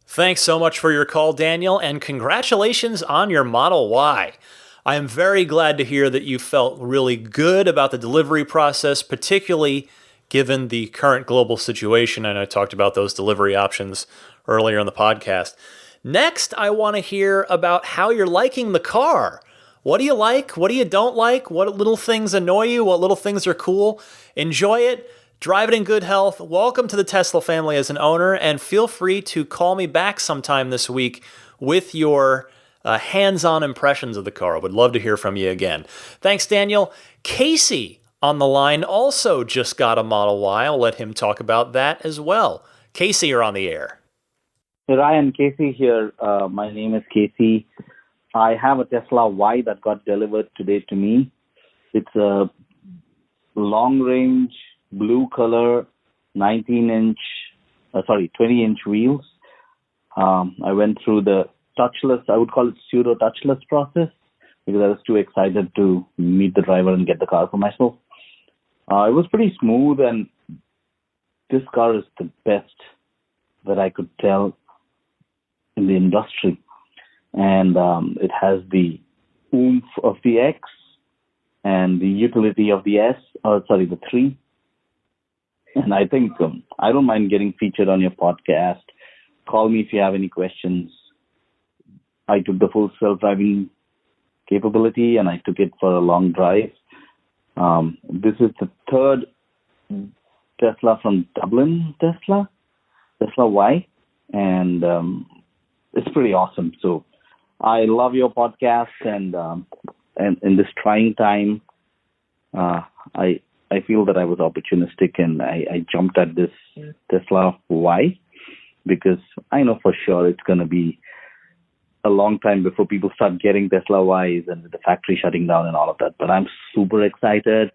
Thanks so much for your call, Daniel, and congratulations on your Model Y. I am very glad to hear that you felt really good about the delivery process, particularly given the current global situation. And I talked about those delivery options earlier on the podcast. Next, I want to hear about how you're liking the car. What do you like? What do you don't like? What little things annoy you? What little things are cool? Enjoy it. Drive it in good health. Welcome to the Tesla family as an owner, and feel free to call me back sometime this week with your hands-on impressions of the car. I would love to hear from you again. Thanks, Daniel. Casey on the line also just got a Model Y. I'll let him talk about that as well. Casey, you're on the air. Hey, Ryan, Casey here. My name is Casey. I have a Tesla Y that got delivered today to me. It's a long-range, blue color, 20-inch wheels. I went through the touchless, I would call it pseudo-touchless process, because I was too excited to meet the driver and get the car for myself. It was pretty smooth, and this car is the best that I could tell in the industry. And it has the oomph of the X and the utility of the the 3. And I think I don't mind getting featured on your podcast. Call me if you have any questions. I took the full self-driving capability, and I took it for a long drive. This is the third Tesla from Dublin, Tesla Y, and it's pretty awesome. So I love your podcast, and in this trying time, I feel that I was opportunistic, and I jumped at this Tesla Y because I know for sure it's going to be a long time before people start getting Tesla Ys and the factory shutting down and all of that. But I'm super excited.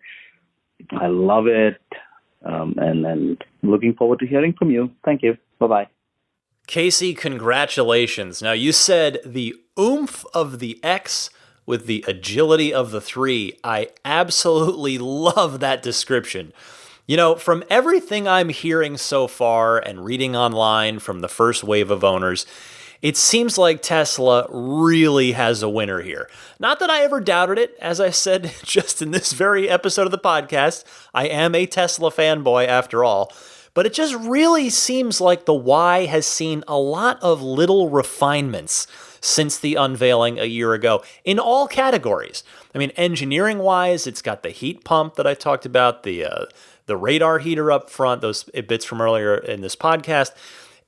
I love it. And looking forward to hearing from you. Thank you. Bye-bye. Casey, congratulations. Now, you said the oomph of the X with the agility of the 3. I absolutely love that description. You know, from everything I'm hearing so far and reading online from the first wave of owners, it seems like Tesla really has a winner here. Not that I ever doubted it. As I said just in this very episode of the podcast, I am a Tesla fanboy after all. But it just really seems like the Y has seen a lot of little refinements since the unveiling a year ago in all categories. I mean, engineering-wise, it's got the heat pump that I talked about, the radar heater up front, those bits from earlier in this podcast.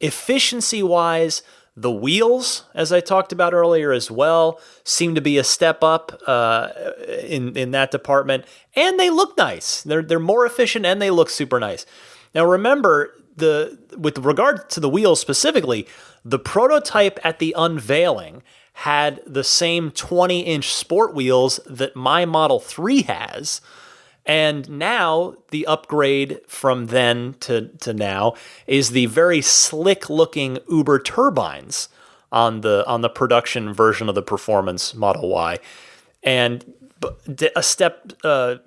Efficiency-wise, the wheels, as I talked about earlier as well, seem to be a step up in that department, and they look nice. They're more efficient and they look super nice. Now remember, with regard to the wheels specifically, the prototype at the unveiling had the same 20-inch sport wheels that my Model 3 has. And now the upgrade from then to now is the very slick-looking Uber turbines on the production version of the Performance Model Y. And a step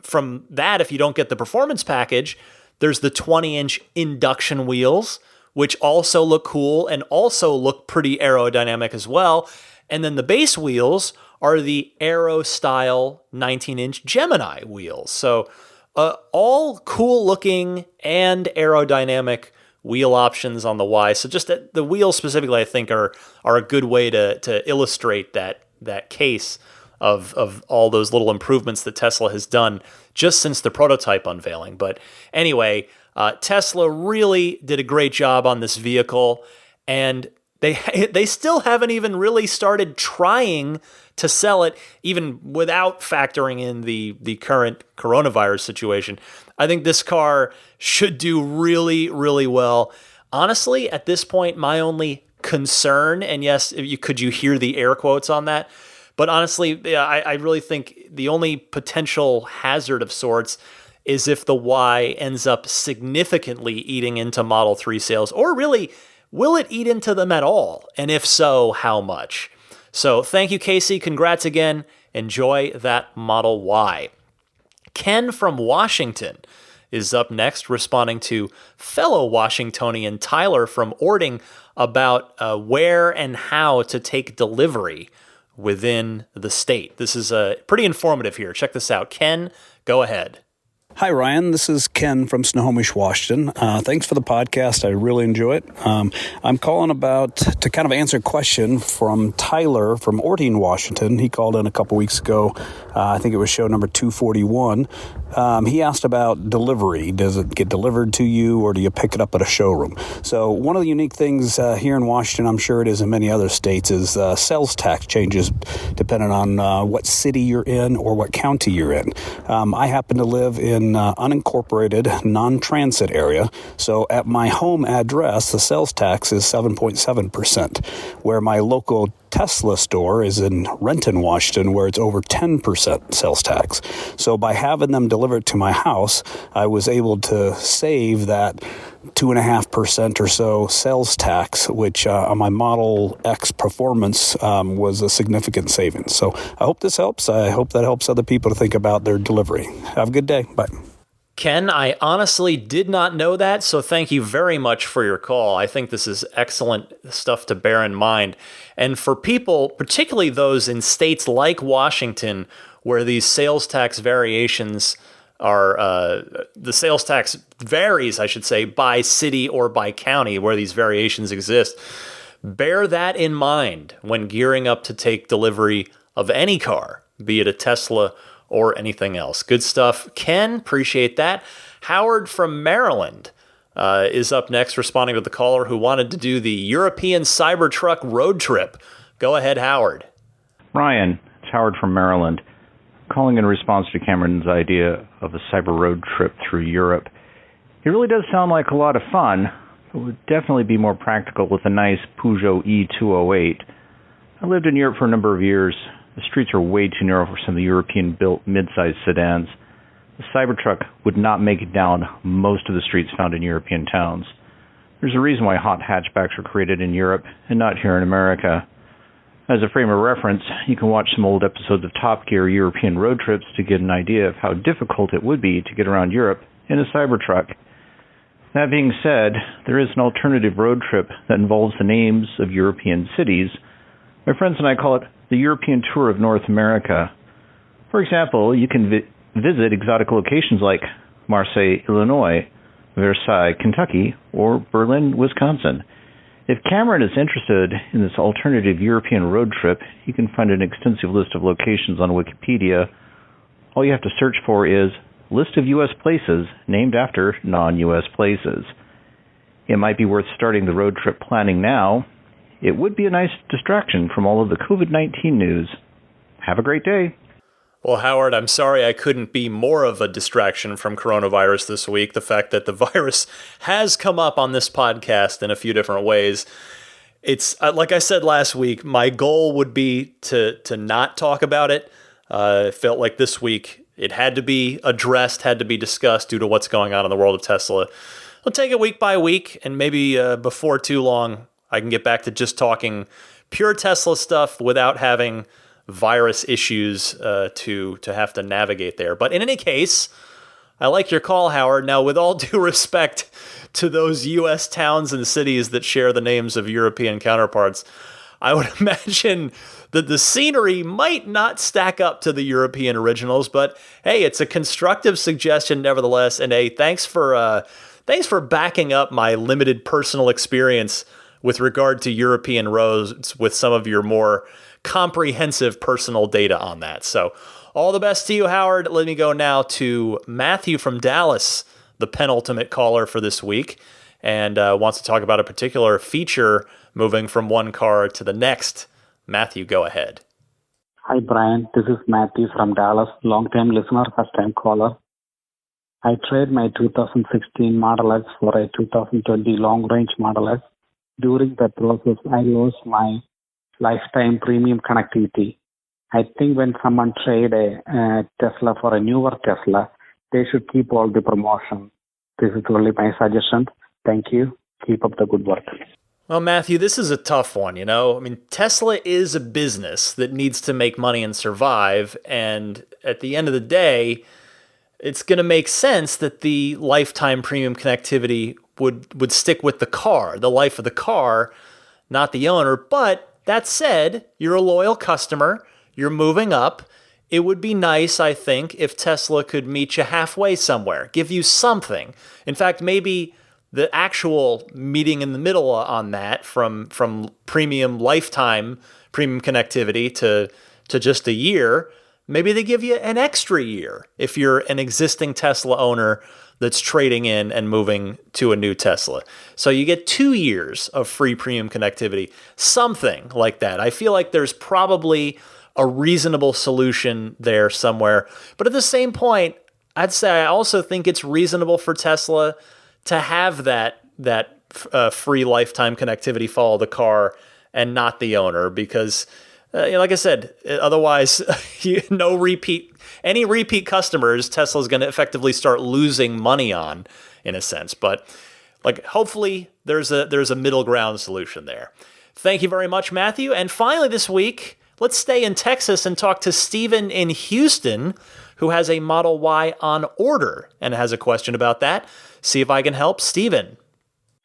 from that, if you don't get the Performance package, there's the 20-inch induction wheels, which also look cool and also look pretty aerodynamic as well. And then the base wheels are the Aero-style 19-inch Gemini wheels. So all cool-looking and aerodynamic wheel options on the Y. So just the wheels specifically, I think, are a good way to illustrate that case of all those little improvements that Tesla has done just since the prototype unveiling. But anyway, Tesla really did a great job on this vehicle, and they still haven't even really started trying to sell it, even without factoring in the current coronavirus situation. I think this car should do really, really well. Honestly, at this point, my only concern, and yes, could you hear the air quotes on that? But honestly, I really think the only potential hazard of sorts is if the Y ends up significantly eating into Model 3 sales, or really, will it eat into them at all? And if so, how much? So thank you, Casey. Congrats again. Enjoy that Model Y. Ken from Washington is up next, responding to fellow Washingtonian Tyler from Ording about where and how to take delivery within the state. This is pretty informative here. Check this out. Ken, go ahead. Hi, Ryan. This is Ken from Snohomish, Washington. Thanks for the podcast. I really enjoy it. I'm calling to kind of answer a question from Tyler from Orting, Washington. He called in a couple weeks ago. I think it was show number 241. He asked about delivery. Does it get delivered to you, or do you pick it up at a showroom? So one of the unique things here in Washington, I'm sure it is in many other states, is sales tax changes depending on what city you're in or what county you're in. I happen to live in unincorporated, non-transit area. So at my home address, the sales tax is 7.7%, where my local Tesla store is in Renton, Washington, where it's over 10% sales tax. So by having them delivered to my house, I was able to save that 2.5% or so sales tax, which on my Model X Performance was a significant savings. So I hope this helps. I hope that helps other people to think about their delivery. Have a good day. Bye. Ken, I honestly did not know that, so thank you very much for your call. I think this is excellent stuff to bear in mind. And for people, particularly those in states like Washington, where these sales tax variations are, the sales tax varies, I should say, by city or by county where these variations exist. Bear that in mind when gearing up to take delivery of any car, be it a Tesla or anything else. Good stuff. Ken, appreciate that. Howard from Maryland is up next, responding to the caller who wanted to do the European Cybertruck road trip. Go ahead, Howard. Ryan, it's Howard from Maryland. Calling in response to Cameron's idea of a cyber road trip through Europe. It really does sound like a lot of fun. It would definitely be more practical with a nice Peugeot E208. I lived in Europe for a number of years. The streets are way too narrow for some of the European-built mid-sized sedans. The Cybertruck would not make it down most of the streets found in European towns. There's a reason why hot hatchbacks were created in Europe and not here in America. As a frame of reference, you can watch some old episodes of Top Gear European road trips to get an idea of how difficult it would be to get around Europe in a Cybertruck. That being said, there is an alternative road trip that involves the names of European cities. My friends and I call it the European Tour of North America. For example, you can visit exotic locations like Marseille, Illinois, Versailles, Kentucky, or Berlin, Wisconsin. If Cameron is interested in this alternative European road trip, you can find an extensive list of locations on Wikipedia. All you have to search for is list of U.S. places named after non-U.S. places. It might be worth starting the road trip planning now. It would be a nice distraction from all of the COVID-19 news. Have a great day. Well, Howard, I'm sorry I couldn't be more of a distraction from coronavirus this week. The fact that the virus has come up on this podcast in a few different ways. It's like I said last week, my goal would be to not talk about it. It felt like this week it had to be addressed, had to be discussed due to what's going on in the world of Tesla. We'll take it week by week, and maybe before too long, I can get back to just talking pure Tesla stuff without having virus issues to have to navigate there. But in any case, I like your call, Howard. Now, with all due respect to those U.S. towns and cities that share the names of European counterparts, I would imagine that the scenery might not stack up to the European originals, but hey, it's a constructive suggestion nevertheless. And hey, thanks for backing up my limited personal experience with regard to European roads with some of your more comprehensive personal data on that. So all the best to you, Howard. Let me go now to Matthew from Dallas, the penultimate caller for this week, and wants to talk about a particular feature moving from one car to the next. Matthew, go ahead. Hi, Brian. This is Matthew from Dallas, long-time listener, first-time caller. I traded my 2016 Model S for a 2020 long-range Model S. During that process, I lost my lifetime premium connectivity. I think when someone trade a Tesla for a newer Tesla, they should keep all the promotion. This is only my suggestion. Thank you. Keep up the good work. Well, Matthew, this is a tough one, you know? I mean, Tesla is a business that needs to make money and survive, and at the end of the day, it's going to make sense that the lifetime premium connectivity would stick with the car, the life of the car, not the owner. But that said, you're a loyal customer, you're moving up. It would be nice, I think, if Tesla could meet you halfway somewhere, give you something. In fact, maybe the actual meeting in the middle on that, from premium lifetime premium connectivity to just a year, maybe they give you an extra year if you're an existing Tesla owner that's trading in and moving to a new Tesla. So you get 2 years of free premium connectivity, something like that. I feel like there's probably a reasonable solution there somewhere. But at the same point, I'd say I also think it's reasonable for Tesla to have that free lifetime connectivity follow the car and not the owner, because like I said, otherwise any repeat customers, Tesla's going to effectively start losing money on, in a sense. But like, hopefully there's a middle ground solution there. Thank you very much, Matthew. And finally this week, let's stay in Texas and talk to Stephen in Houston, who has a Model Y on order and has a question about that. See if I can help. Stephen.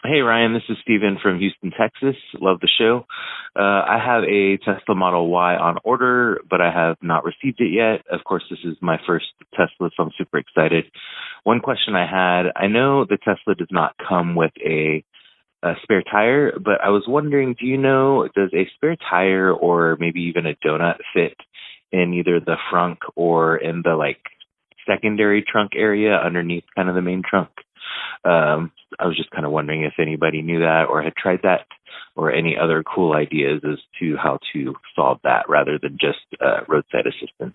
Hey, Ryan, this is Steven from Houston, Texas. Love the show. I have a Tesla Model Y on order, but I have not received it yet. Of course, this is my first Tesla, so I'm super excited. One question I had, I know the Tesla does not come with a spare tire, but I was wondering, do you know, does a spare tire or maybe even a donut fit in either the frunk or in the like secondary trunk area underneath kind of the main trunk. I was just kind of wondering if anybody knew that or had tried that, or any other cool ideas as to how to solve that rather than just roadside assistance.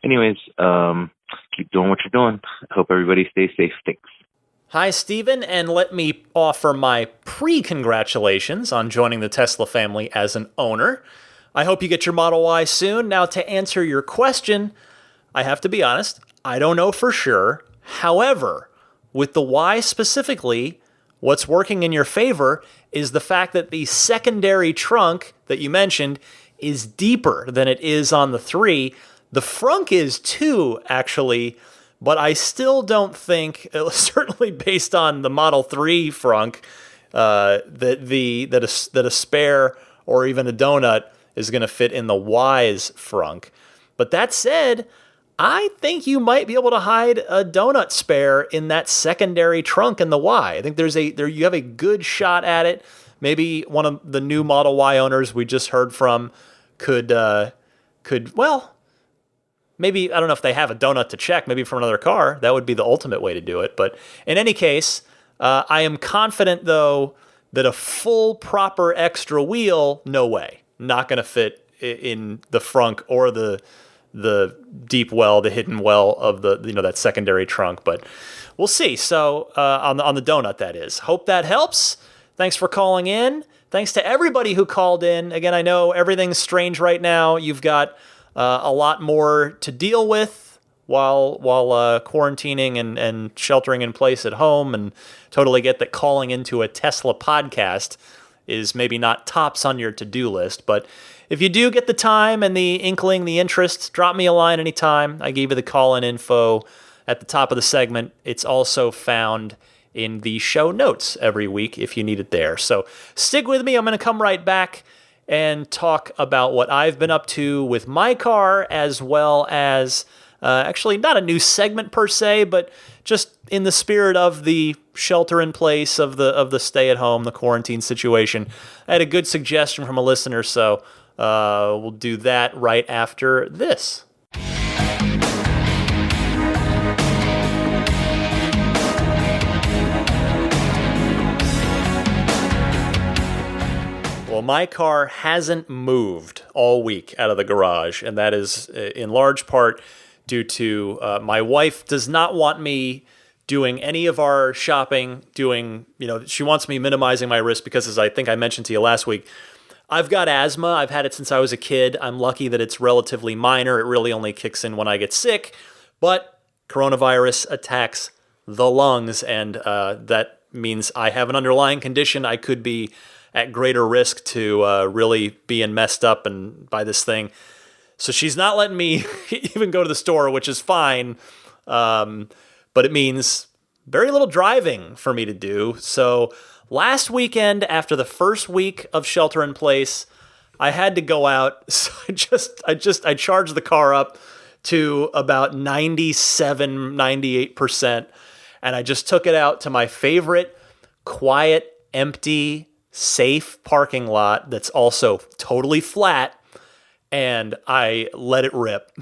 Anyways, keep doing what you're doing. I hope everybody stays safe. Thanks. Hi, Stephen, and let me offer my pre-congratulations on joining the Tesla family as an owner. I hope you get your Model Y soon. Now, to answer your question, I have to be honest, I don't know for sure. However, with the Y specifically, what's working in your favor is the fact that the secondary trunk that you mentioned is deeper than it is on the 3. The frunk is too, actually, but I still don't think, certainly based on the Model 3 frunk, that a spare or even a donut is going to fit in the Y's frunk. But that said, I think you might be able to hide a donut spare in that secondary trunk in the Y. I think you have a good shot at it. Maybe one of the new Model Y owners we just heard from could maybe, I don't know if they have a donut to check, maybe from another car. That would be the ultimate way to do it. But in any case, I am confident, though, that a full, proper extra wheel, no way. Not going to fit in the frunk or the deep well, the hidden well of that secondary trunk. But we'll see. So on the donut, that is. Hope that helps. Thanks for calling in. Thanks to everybody who called in. Again, I know everything's strange right now. You've got a lot more to deal with while quarantining and sheltering in place at home, and totally get that calling into a Tesla podcast is maybe not tops on your to-do list. But if you do get the time and the inkling, the interest, drop me a line anytime. I gave you the call-in info at the top of the segment. It's also found in the show notes every week if you need it there. So stick with me. I'm going to come right back and talk about what I've been up to with my car, as well as actually not a new segment per se, but just in the spirit of the shelter in place, of the stay at home, the quarantine situation. I had a good suggestion from a listener, so we'll do that right after this. Well, my car hasn't moved all week out of the garage, and that is in large part due to my wife does not want me doing any of our shopping, she wants me minimizing my risk because, as I think I mentioned to you last week, I've got asthma. I've had it since I was a kid. I'm lucky that it's relatively minor. It really only kicks in when I get sick, but coronavirus attacks the lungs, and that means I have an underlying condition. I could be at greater risk to really being messed up and by this thing. So she's not letting me even go to the store, which is fine. But it means very little driving for me to do. So last weekend, after the first week of shelter in place, I had to go out. So I charged the car up to about 97, 98%. And I just took it out to my favorite quiet, empty, safe parking lot that's also totally flat, and I let it rip.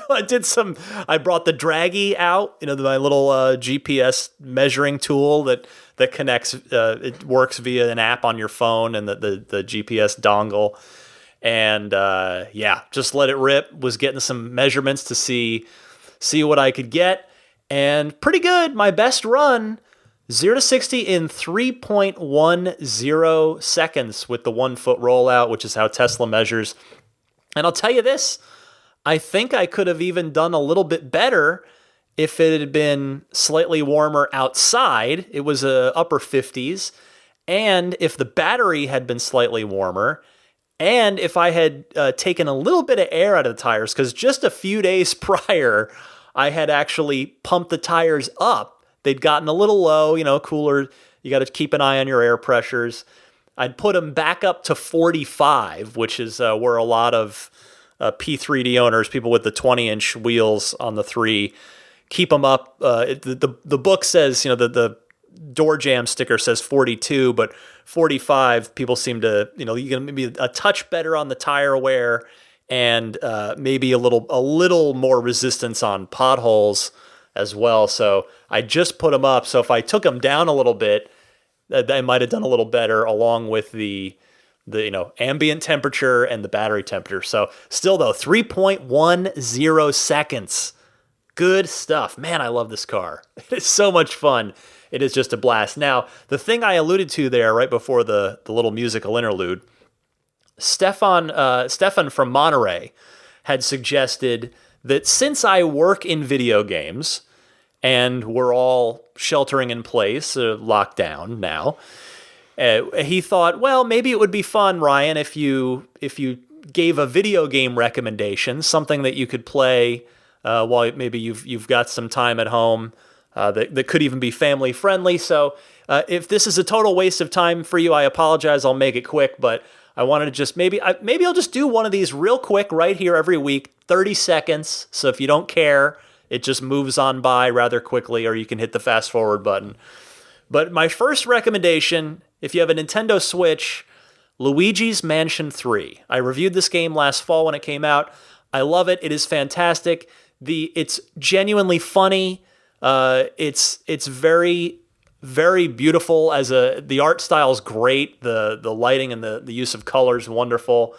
I brought the Draggy out, my little GPS measuring tool that connects, it works via an app on your phone and the GPS dongle. And just let it rip, was getting some measurements to see what I could get, and pretty good. My best run, 0 to 60 in 3.10 seconds with the 1 foot rollout, which is how Tesla measures. And I'll tell you this, I think I could have even done a little bit better if it had been slightly warmer outside. It was upper 50s. And if the battery had been slightly warmer, and if I had taken a little bit of air out of the tires, because just a few days prior, I had actually pumped the tires up. They'd gotten a little low, cooler. You got to keep an eye on your air pressures. I'd put them back up to 45, which is where a lot of P3D owners, people with the 20-inch wheels on the 3, keep them up. The book says, the door jam sticker says 42, but 45, people seem to, you can maybe a touch better on the tire wear and maybe a little more resistance on potholes as well. So I just put them up. So if I took them down a little bit, I might have done a little better, along with the ambient temperature and the battery temperature. So still though, 3.10 seconds. Good stuff. Man, I love this car. It is so much fun. It is just a blast. Now, the thing I alluded to there right before the little musical interlude, Stefan from Monterey had suggested that since I work in video games and we're all sheltering in place, locked down now, he thought, well, maybe it would be fun, Ryan, if you gave a video game recommendation, something that you could play while maybe you've got some time at home that could even be family friendly. So if this is a total waste of time for you, I apologize. I'll make it quick, but I wanted to just maybe I'll just do one of these real quick right here every week, 30 seconds. So if you don't care, it just moves on by rather quickly, or you can hit the fast forward button. But my first recommendation, if you have a Nintendo Switch, Luigi's Mansion 3. I reviewed this game last fall when it came out. I love it. It is fantastic. It's genuinely funny. It's very, very beautiful. The art style is great. The lighting and the use of color is wonderful.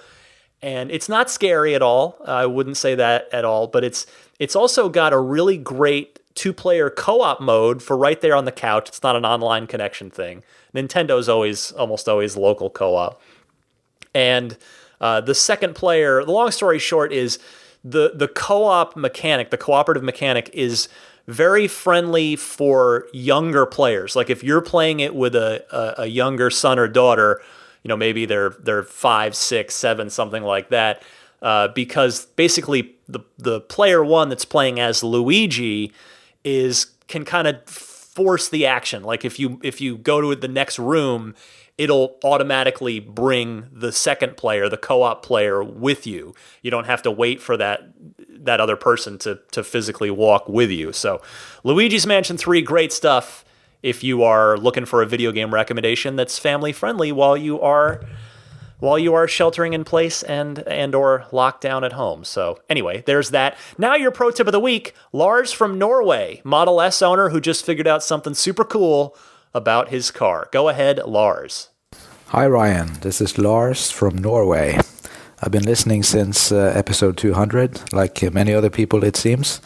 And it's not scary at all. I wouldn't say that at all. But it's also got a really great 2-player co-op mode for right there on the couch. It's not an online connection thing. Nintendo's almost always local co-op. And the second player, the long story short is the co-op mechanic, the cooperative mechanic is very friendly for younger players. Like if you're playing it with a younger son or daughter, maybe they're 5, 6, 7, something like that, because basically the player one that's playing as Luigi can kind of force the action. Like if you go to the next room, it'll automatically bring the second player, the co-op player, with you. You don't have to wait for that other person to physically walk with you. So Luigi's Mansion 3, great stuff if you are looking for a video game recommendation that's family friendly while you are sheltering in place and or locked down at home. So anyway, there's that. Now your pro tip of the week, Lars from Norway, Model S owner who just figured out something super cool about his car. Go ahead, Lars. Hi, Ryan. This is Lars from Norway. I've been listening since episode 200, like many other people, it seems.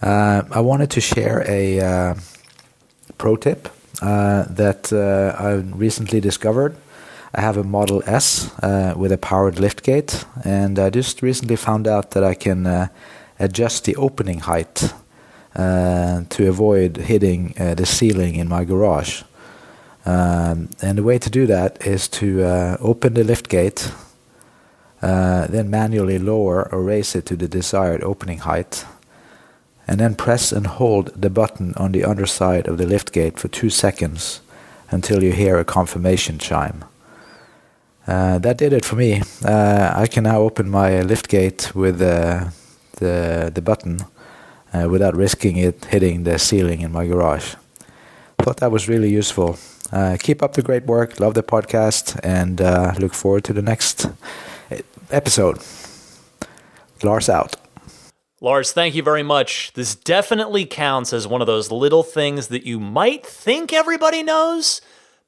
I wanted to share a pro tip that I recently discovered. I have a Model S with a powered liftgate, and I just recently found out that I can adjust the opening height to avoid hitting the ceiling in my garage. And the way to do that is to open the liftgate, then manually lower or raise it to the desired opening height, and then press and hold the button on the underside of the liftgate for 2 seconds until you hear a confirmation chime. That did it for me. I can now open my liftgate with the button without risking it hitting the ceiling in my garage. Thought that was really useful. Keep up the great work, love the podcast, and look forward to the next episode. Lars out. Lars, thank you very much. This definitely counts as one of those little things that you might think everybody knows,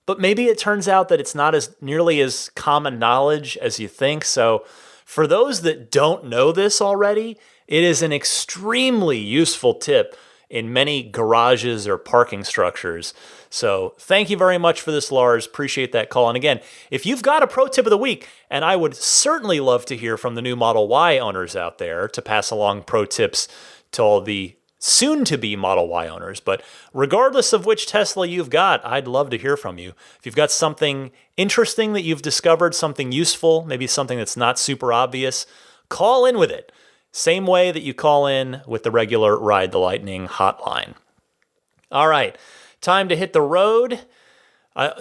but maybe it turns out that it's not as nearly as common knowledge as you think. So for those that don't know this already, it is an extremely useful tip in many garages or parking structures. So thank you very much for this, Lars. Appreciate that call. And again, if you've got a pro tip of the week, and I would certainly love to hear from the new Model Y owners out there to pass along pro tips to all the soon-to-be Model Y owners. But regardless of which Tesla you've got, I'd love to hear from you. If you've got something interesting that you've discovered, something useful, maybe something that's not super obvious, call in with it. Same way that you call in with the regular Ride the Lightning hotline. All right, time to hit the road.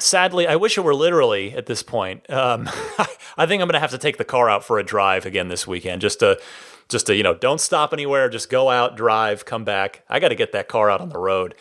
Sadly, I wish it were literally at this point. I think I'm going to have to take the car out for a drive again this weekend, just to don't stop anywhere, just go out, drive, come back. I got to get that car out on the road.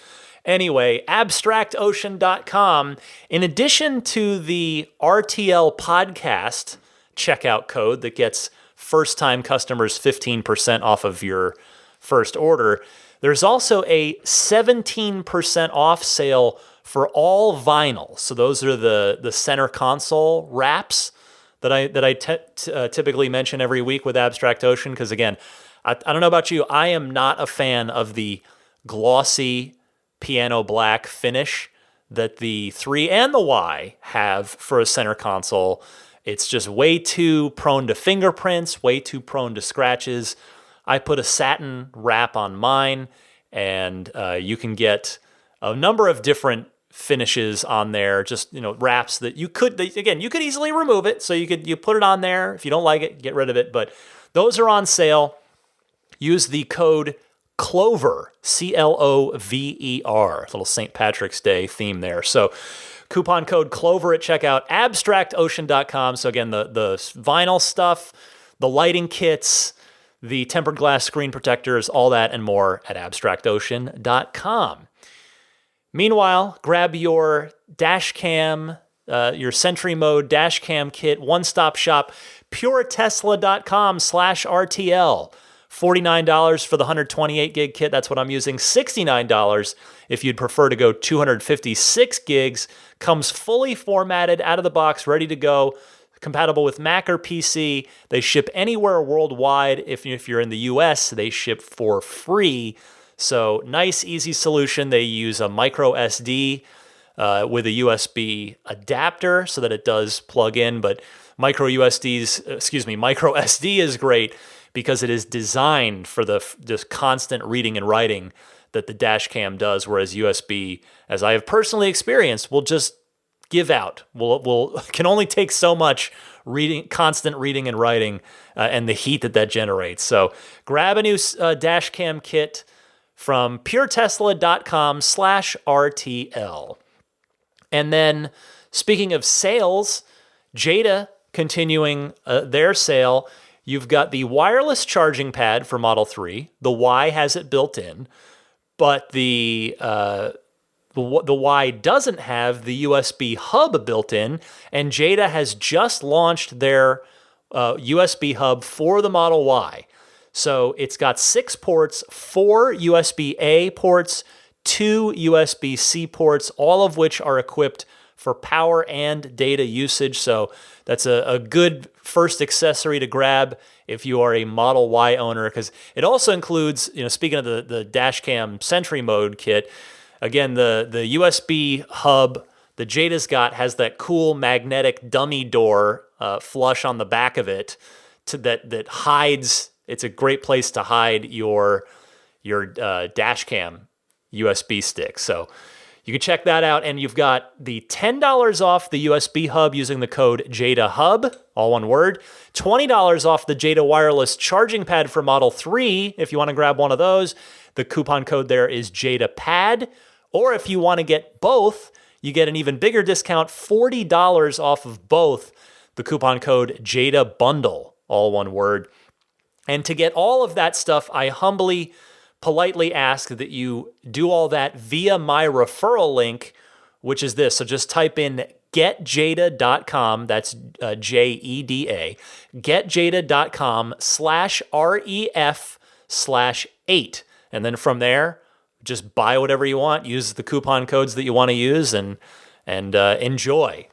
Anyway, abstractocean.com, in addition to the RTL podcast checkout code that gets first-time customers 15% off of your first order. There's also a 17% off sale for all vinyl. So those are the center console wraps that I typically mention every week with Abstract Ocean. Because again, I don't know about you, I am not a fan of the glossy piano black finish that the 3 and the Y have for a center console. It's just way too prone to fingerprints, way too prone to scratches. I put a satin wrap on mine, and you can get a number of different finishes on there, just wraps that you could easily remove it. So you put it on there. If you don't like it, get rid of it. But those are on sale. Use the code CLOVER, CLOVER, little St. Patrick's Day theme there. So coupon code CLOVER at checkout, abstractocean.com. So again, the vinyl stuff, the lighting kits, the tempered glass screen protectors, all that and more at abstractocean.com. Meanwhile, grab your dash cam, your Sentry Mode dash cam kit, one-stop shop, puretesla.com/RTL. $49 for the 128 gig kit. That's what I'm using. $69 if you'd prefer to go 256 gigs. Comes fully formatted, out of the box, ready to go. Compatible with Mac or PC. They ship anywhere worldwide. If you're in the US, they ship for free. So nice, easy solution. They use a micro SD with a USB adapter so that it does plug in. But micro SD is great because it is designed for this constant reading and writing that the dash cam does, whereas USB, as I have personally experienced, will just give out. Can only take so much constant reading and writing, and the heat that generates. So grab a new dash cam kit from puretesla.com/RTL. And then, speaking of sales, Jada continuing their sale. You've got the wireless charging pad for Model 3. The Y has it built in, but the Y doesn't have the USB hub built in, and Jada has just launched their USB hub for the Model Y. So it's got 6 ports, 4 USB-A ports, 2 USB-C ports, all of which are equipped for power and data usage. So that's a good first accessory to grab if you are a Model Y owner, because it also includes, speaking of the Dashcam Sentry Mode kit, again, the USB hub the Jada's got has that cool magnetic dummy door flush on the back of it that hides. It's a great place to hide your Dashcam USB stick. So you can check that out, and you've got the $10 off the USB hub using the code JADAHUB, all one word. $20 off the Jada wireless charging pad for Model 3 if you want to grab one of those. The coupon code there is JADAPAD. Or if you want to get both, you get an even bigger discount, $40 off of both. The coupon code JADABUNDLE, all one word. And to get all of that stuff, I humbly, politely ask that you do all that via my referral link, which is this. So just type in getjada.com, that's JEDA, getjada.com/REF/8. And then from there, just buy whatever you want, use the coupon codes that you want to use, and enjoy.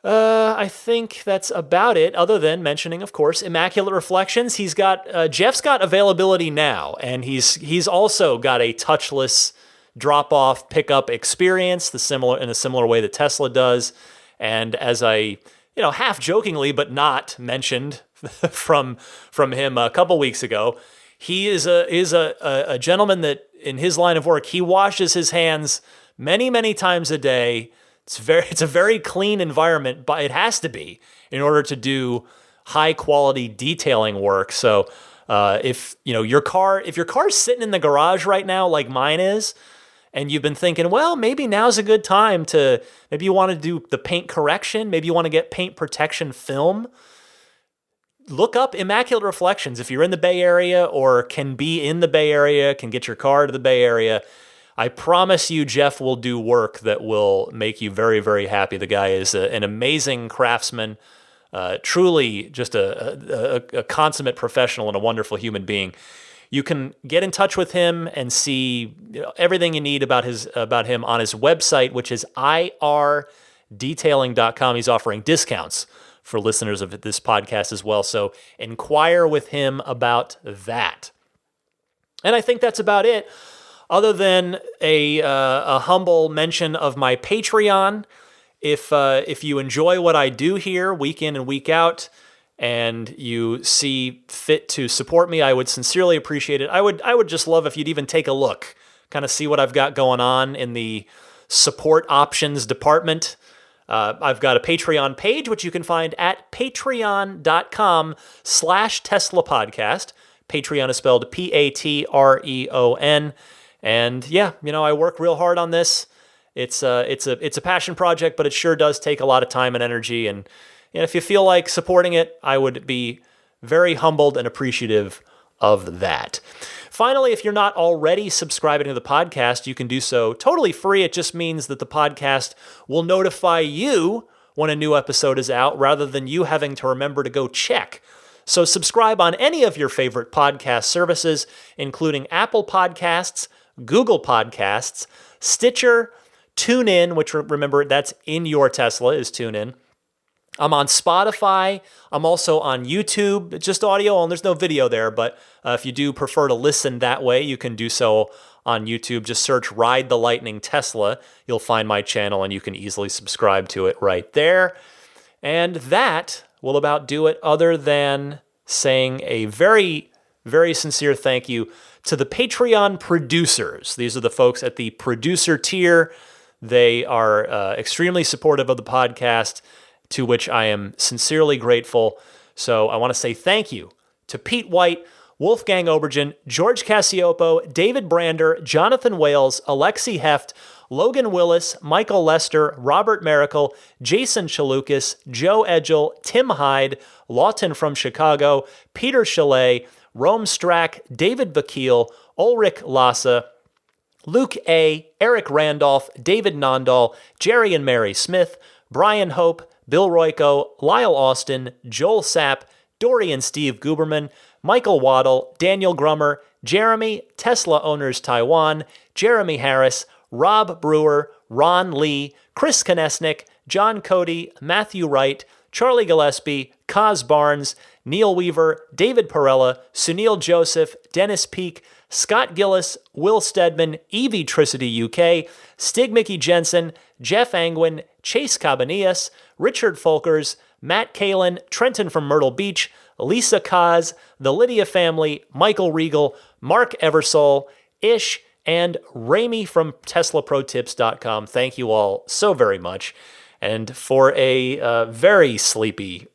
I think that's about it, other than mentioning, of course, Immaculate Reflections. He's got Jeff's got availability now, and he's also got a touchless drop-off pickup experience, in a similar way that Tesla does. And as I, half jokingly but not mentioned from him a couple weeks ago, he is a gentleman that in his line of work, he washes his hands many, many times a day. It's a very clean environment, but it has to be in order to do high quality detailing work. So if your car's sitting in the garage right now, like mine is, and you've been thinking, well, maybe now's a good time maybe you want to do the paint correction, maybe you want to get paint protection film. Look up Immaculate Reflections if you're in the Bay Area or can be in the Bay Area, can get your car to the Bay Area. I promise you, Jeff will do work that will make you very, very happy. The guy is an amazing craftsman, truly just a consummate professional and a wonderful human being. You can get in touch with him and see everything you need about him on his website, which is irdetailing.com. He's offering discounts for listeners of this podcast as well. So inquire with him about that. And I think that's about it, other than a humble mention of my Patreon. If you enjoy what I do here week in and week out, and you see fit to support me, I would sincerely appreciate it. I would just love if you'd even take a look, kind of see what I've got going on in the support options department. I've got a Patreon page, which you can find at patreon.com/Tesla podcast. Patreon is spelled Patreon. And yeah, I work real hard on this. It's a passion project, but it sure does take a lot of time and energy. And if you feel like supporting it, I would be very humbled and appreciative of that. Finally, if you're not already subscribing to the podcast, you can do so totally free. It just means that the podcast will notify you when a new episode is out rather than you having to remember to go check. So subscribe on any of your favorite podcast services, including Apple Podcasts, Google Podcasts, Stitcher, TuneIn, which remember, that's in your Tesla is TuneIn. I'm on Spotify. I'm also on YouTube, just audio, and there's no video there, but if you do prefer to listen that way, you can do so on YouTube. Just search Ride the Lightning Tesla. You'll find my channel, and you can easily subscribe to it right there. And that will about do it, other than saying a very, very sincere thank you to the Patreon producers. These are the folks at the producer tier. They are extremely supportive of the podcast, to which I am sincerely grateful. So I want to say thank you to Pete White, Wolfgang Obergen, George Cassiopo, David Brander, Jonathan Wales, Alexi Heft, Logan Willis, Michael Lester, Robert Miracle, Jason Chalukas, Joe Edgel, Tim Hyde, Lawton from Chicago, Peter Chalet, Rome Strack, David Vakil, Ulrich Lassa, Luke A., Eric Randolph, David Nondahl, Jerry and Mary Smith, Brian Hope, Bill Royko, Lyle Austin, Joel Sapp, Dory and Steve Guberman, Michael Waddle, Daniel Grummer, Jeremy, Tesla Owners Taiwan, Jeremy Harris, Rob Brewer, Ron Lee, Chris Konesnik, John Cody, Matthew Wright, Charlie Gillespie, Kaz Barnes, Neil Weaver, David Perella, Sunil Joseph, Dennis Peak, Scott Gillis, Will Stedman, Evie-tricity UK, Stig Mickey Jensen, Jeff Angwin, Chase Cabanillas, Richard Folkers, Matt Kalin, Trenton from Myrtle Beach, Lisa Kaz, the Lydia family, Michael Regal, Mark Eversole, Ish, and Ramy from TeslaProTips.com. Thank you all so very much. And for a very sleepy,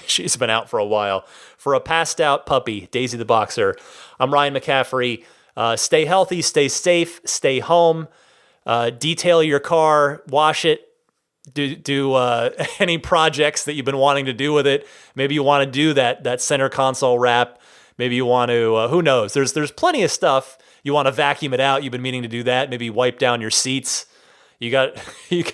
she's been out for a while, for a passed out puppy, Daisy the Boxer, I'm Ryan McCaffrey. Stay healthy, stay safe, stay home, detail your car, wash it, do any projects that you've been wanting to do with it. Maybe you want to do that center console wrap. Maybe you want to, who knows? There's plenty of stuff. You want to vacuum it out. You've been meaning to do that. Maybe wipe down your seats. You got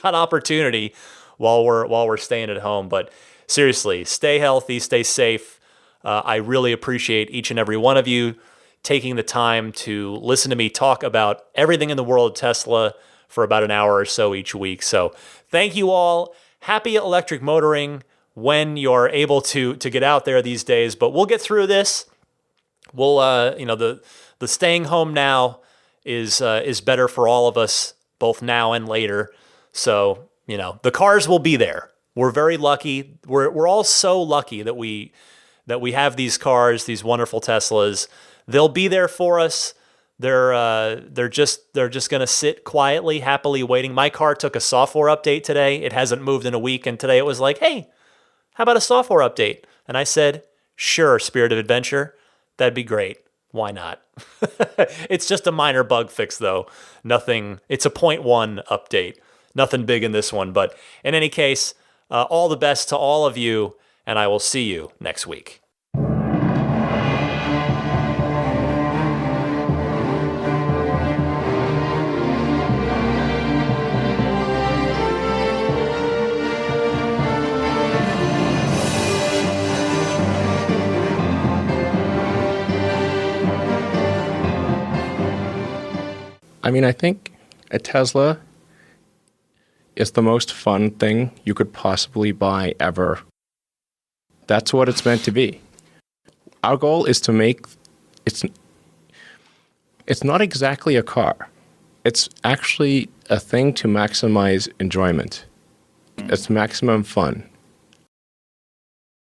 opportunity while we're staying at home. But seriously, stay healthy, stay safe. I really appreciate each and every one of you taking the time to listen to me talk about everything in the world of Tesla for about an hour or so each week. So thank you all. Happy electric motoring when you're able to get out there these days. But we'll get through this. We'll the staying home now is better for all of us, both now and later. So the cars will be there. We're very lucky. We're all so lucky that we have these cars, these wonderful Teslas. They'll be there for us. They're just going to sit quietly, happily waiting. My car took a software update today. It hasn't moved in a week, and today it was like, "Hey, how about a software update?" And I said, "Sure, Spirit of Adventure, that'd be great. Why not?" It's just a minor bug fix, though. Nothing. It's a 0.1 update. Nothing big in this one, but in any case, all the best to all of you, and I will see you next week. I mean, I think a Tesla is the most fun thing you could possibly buy ever. That's what it's meant to be. Our goal is to make it's not exactly a car. It's actually a thing to maximize enjoyment. It's maximum fun.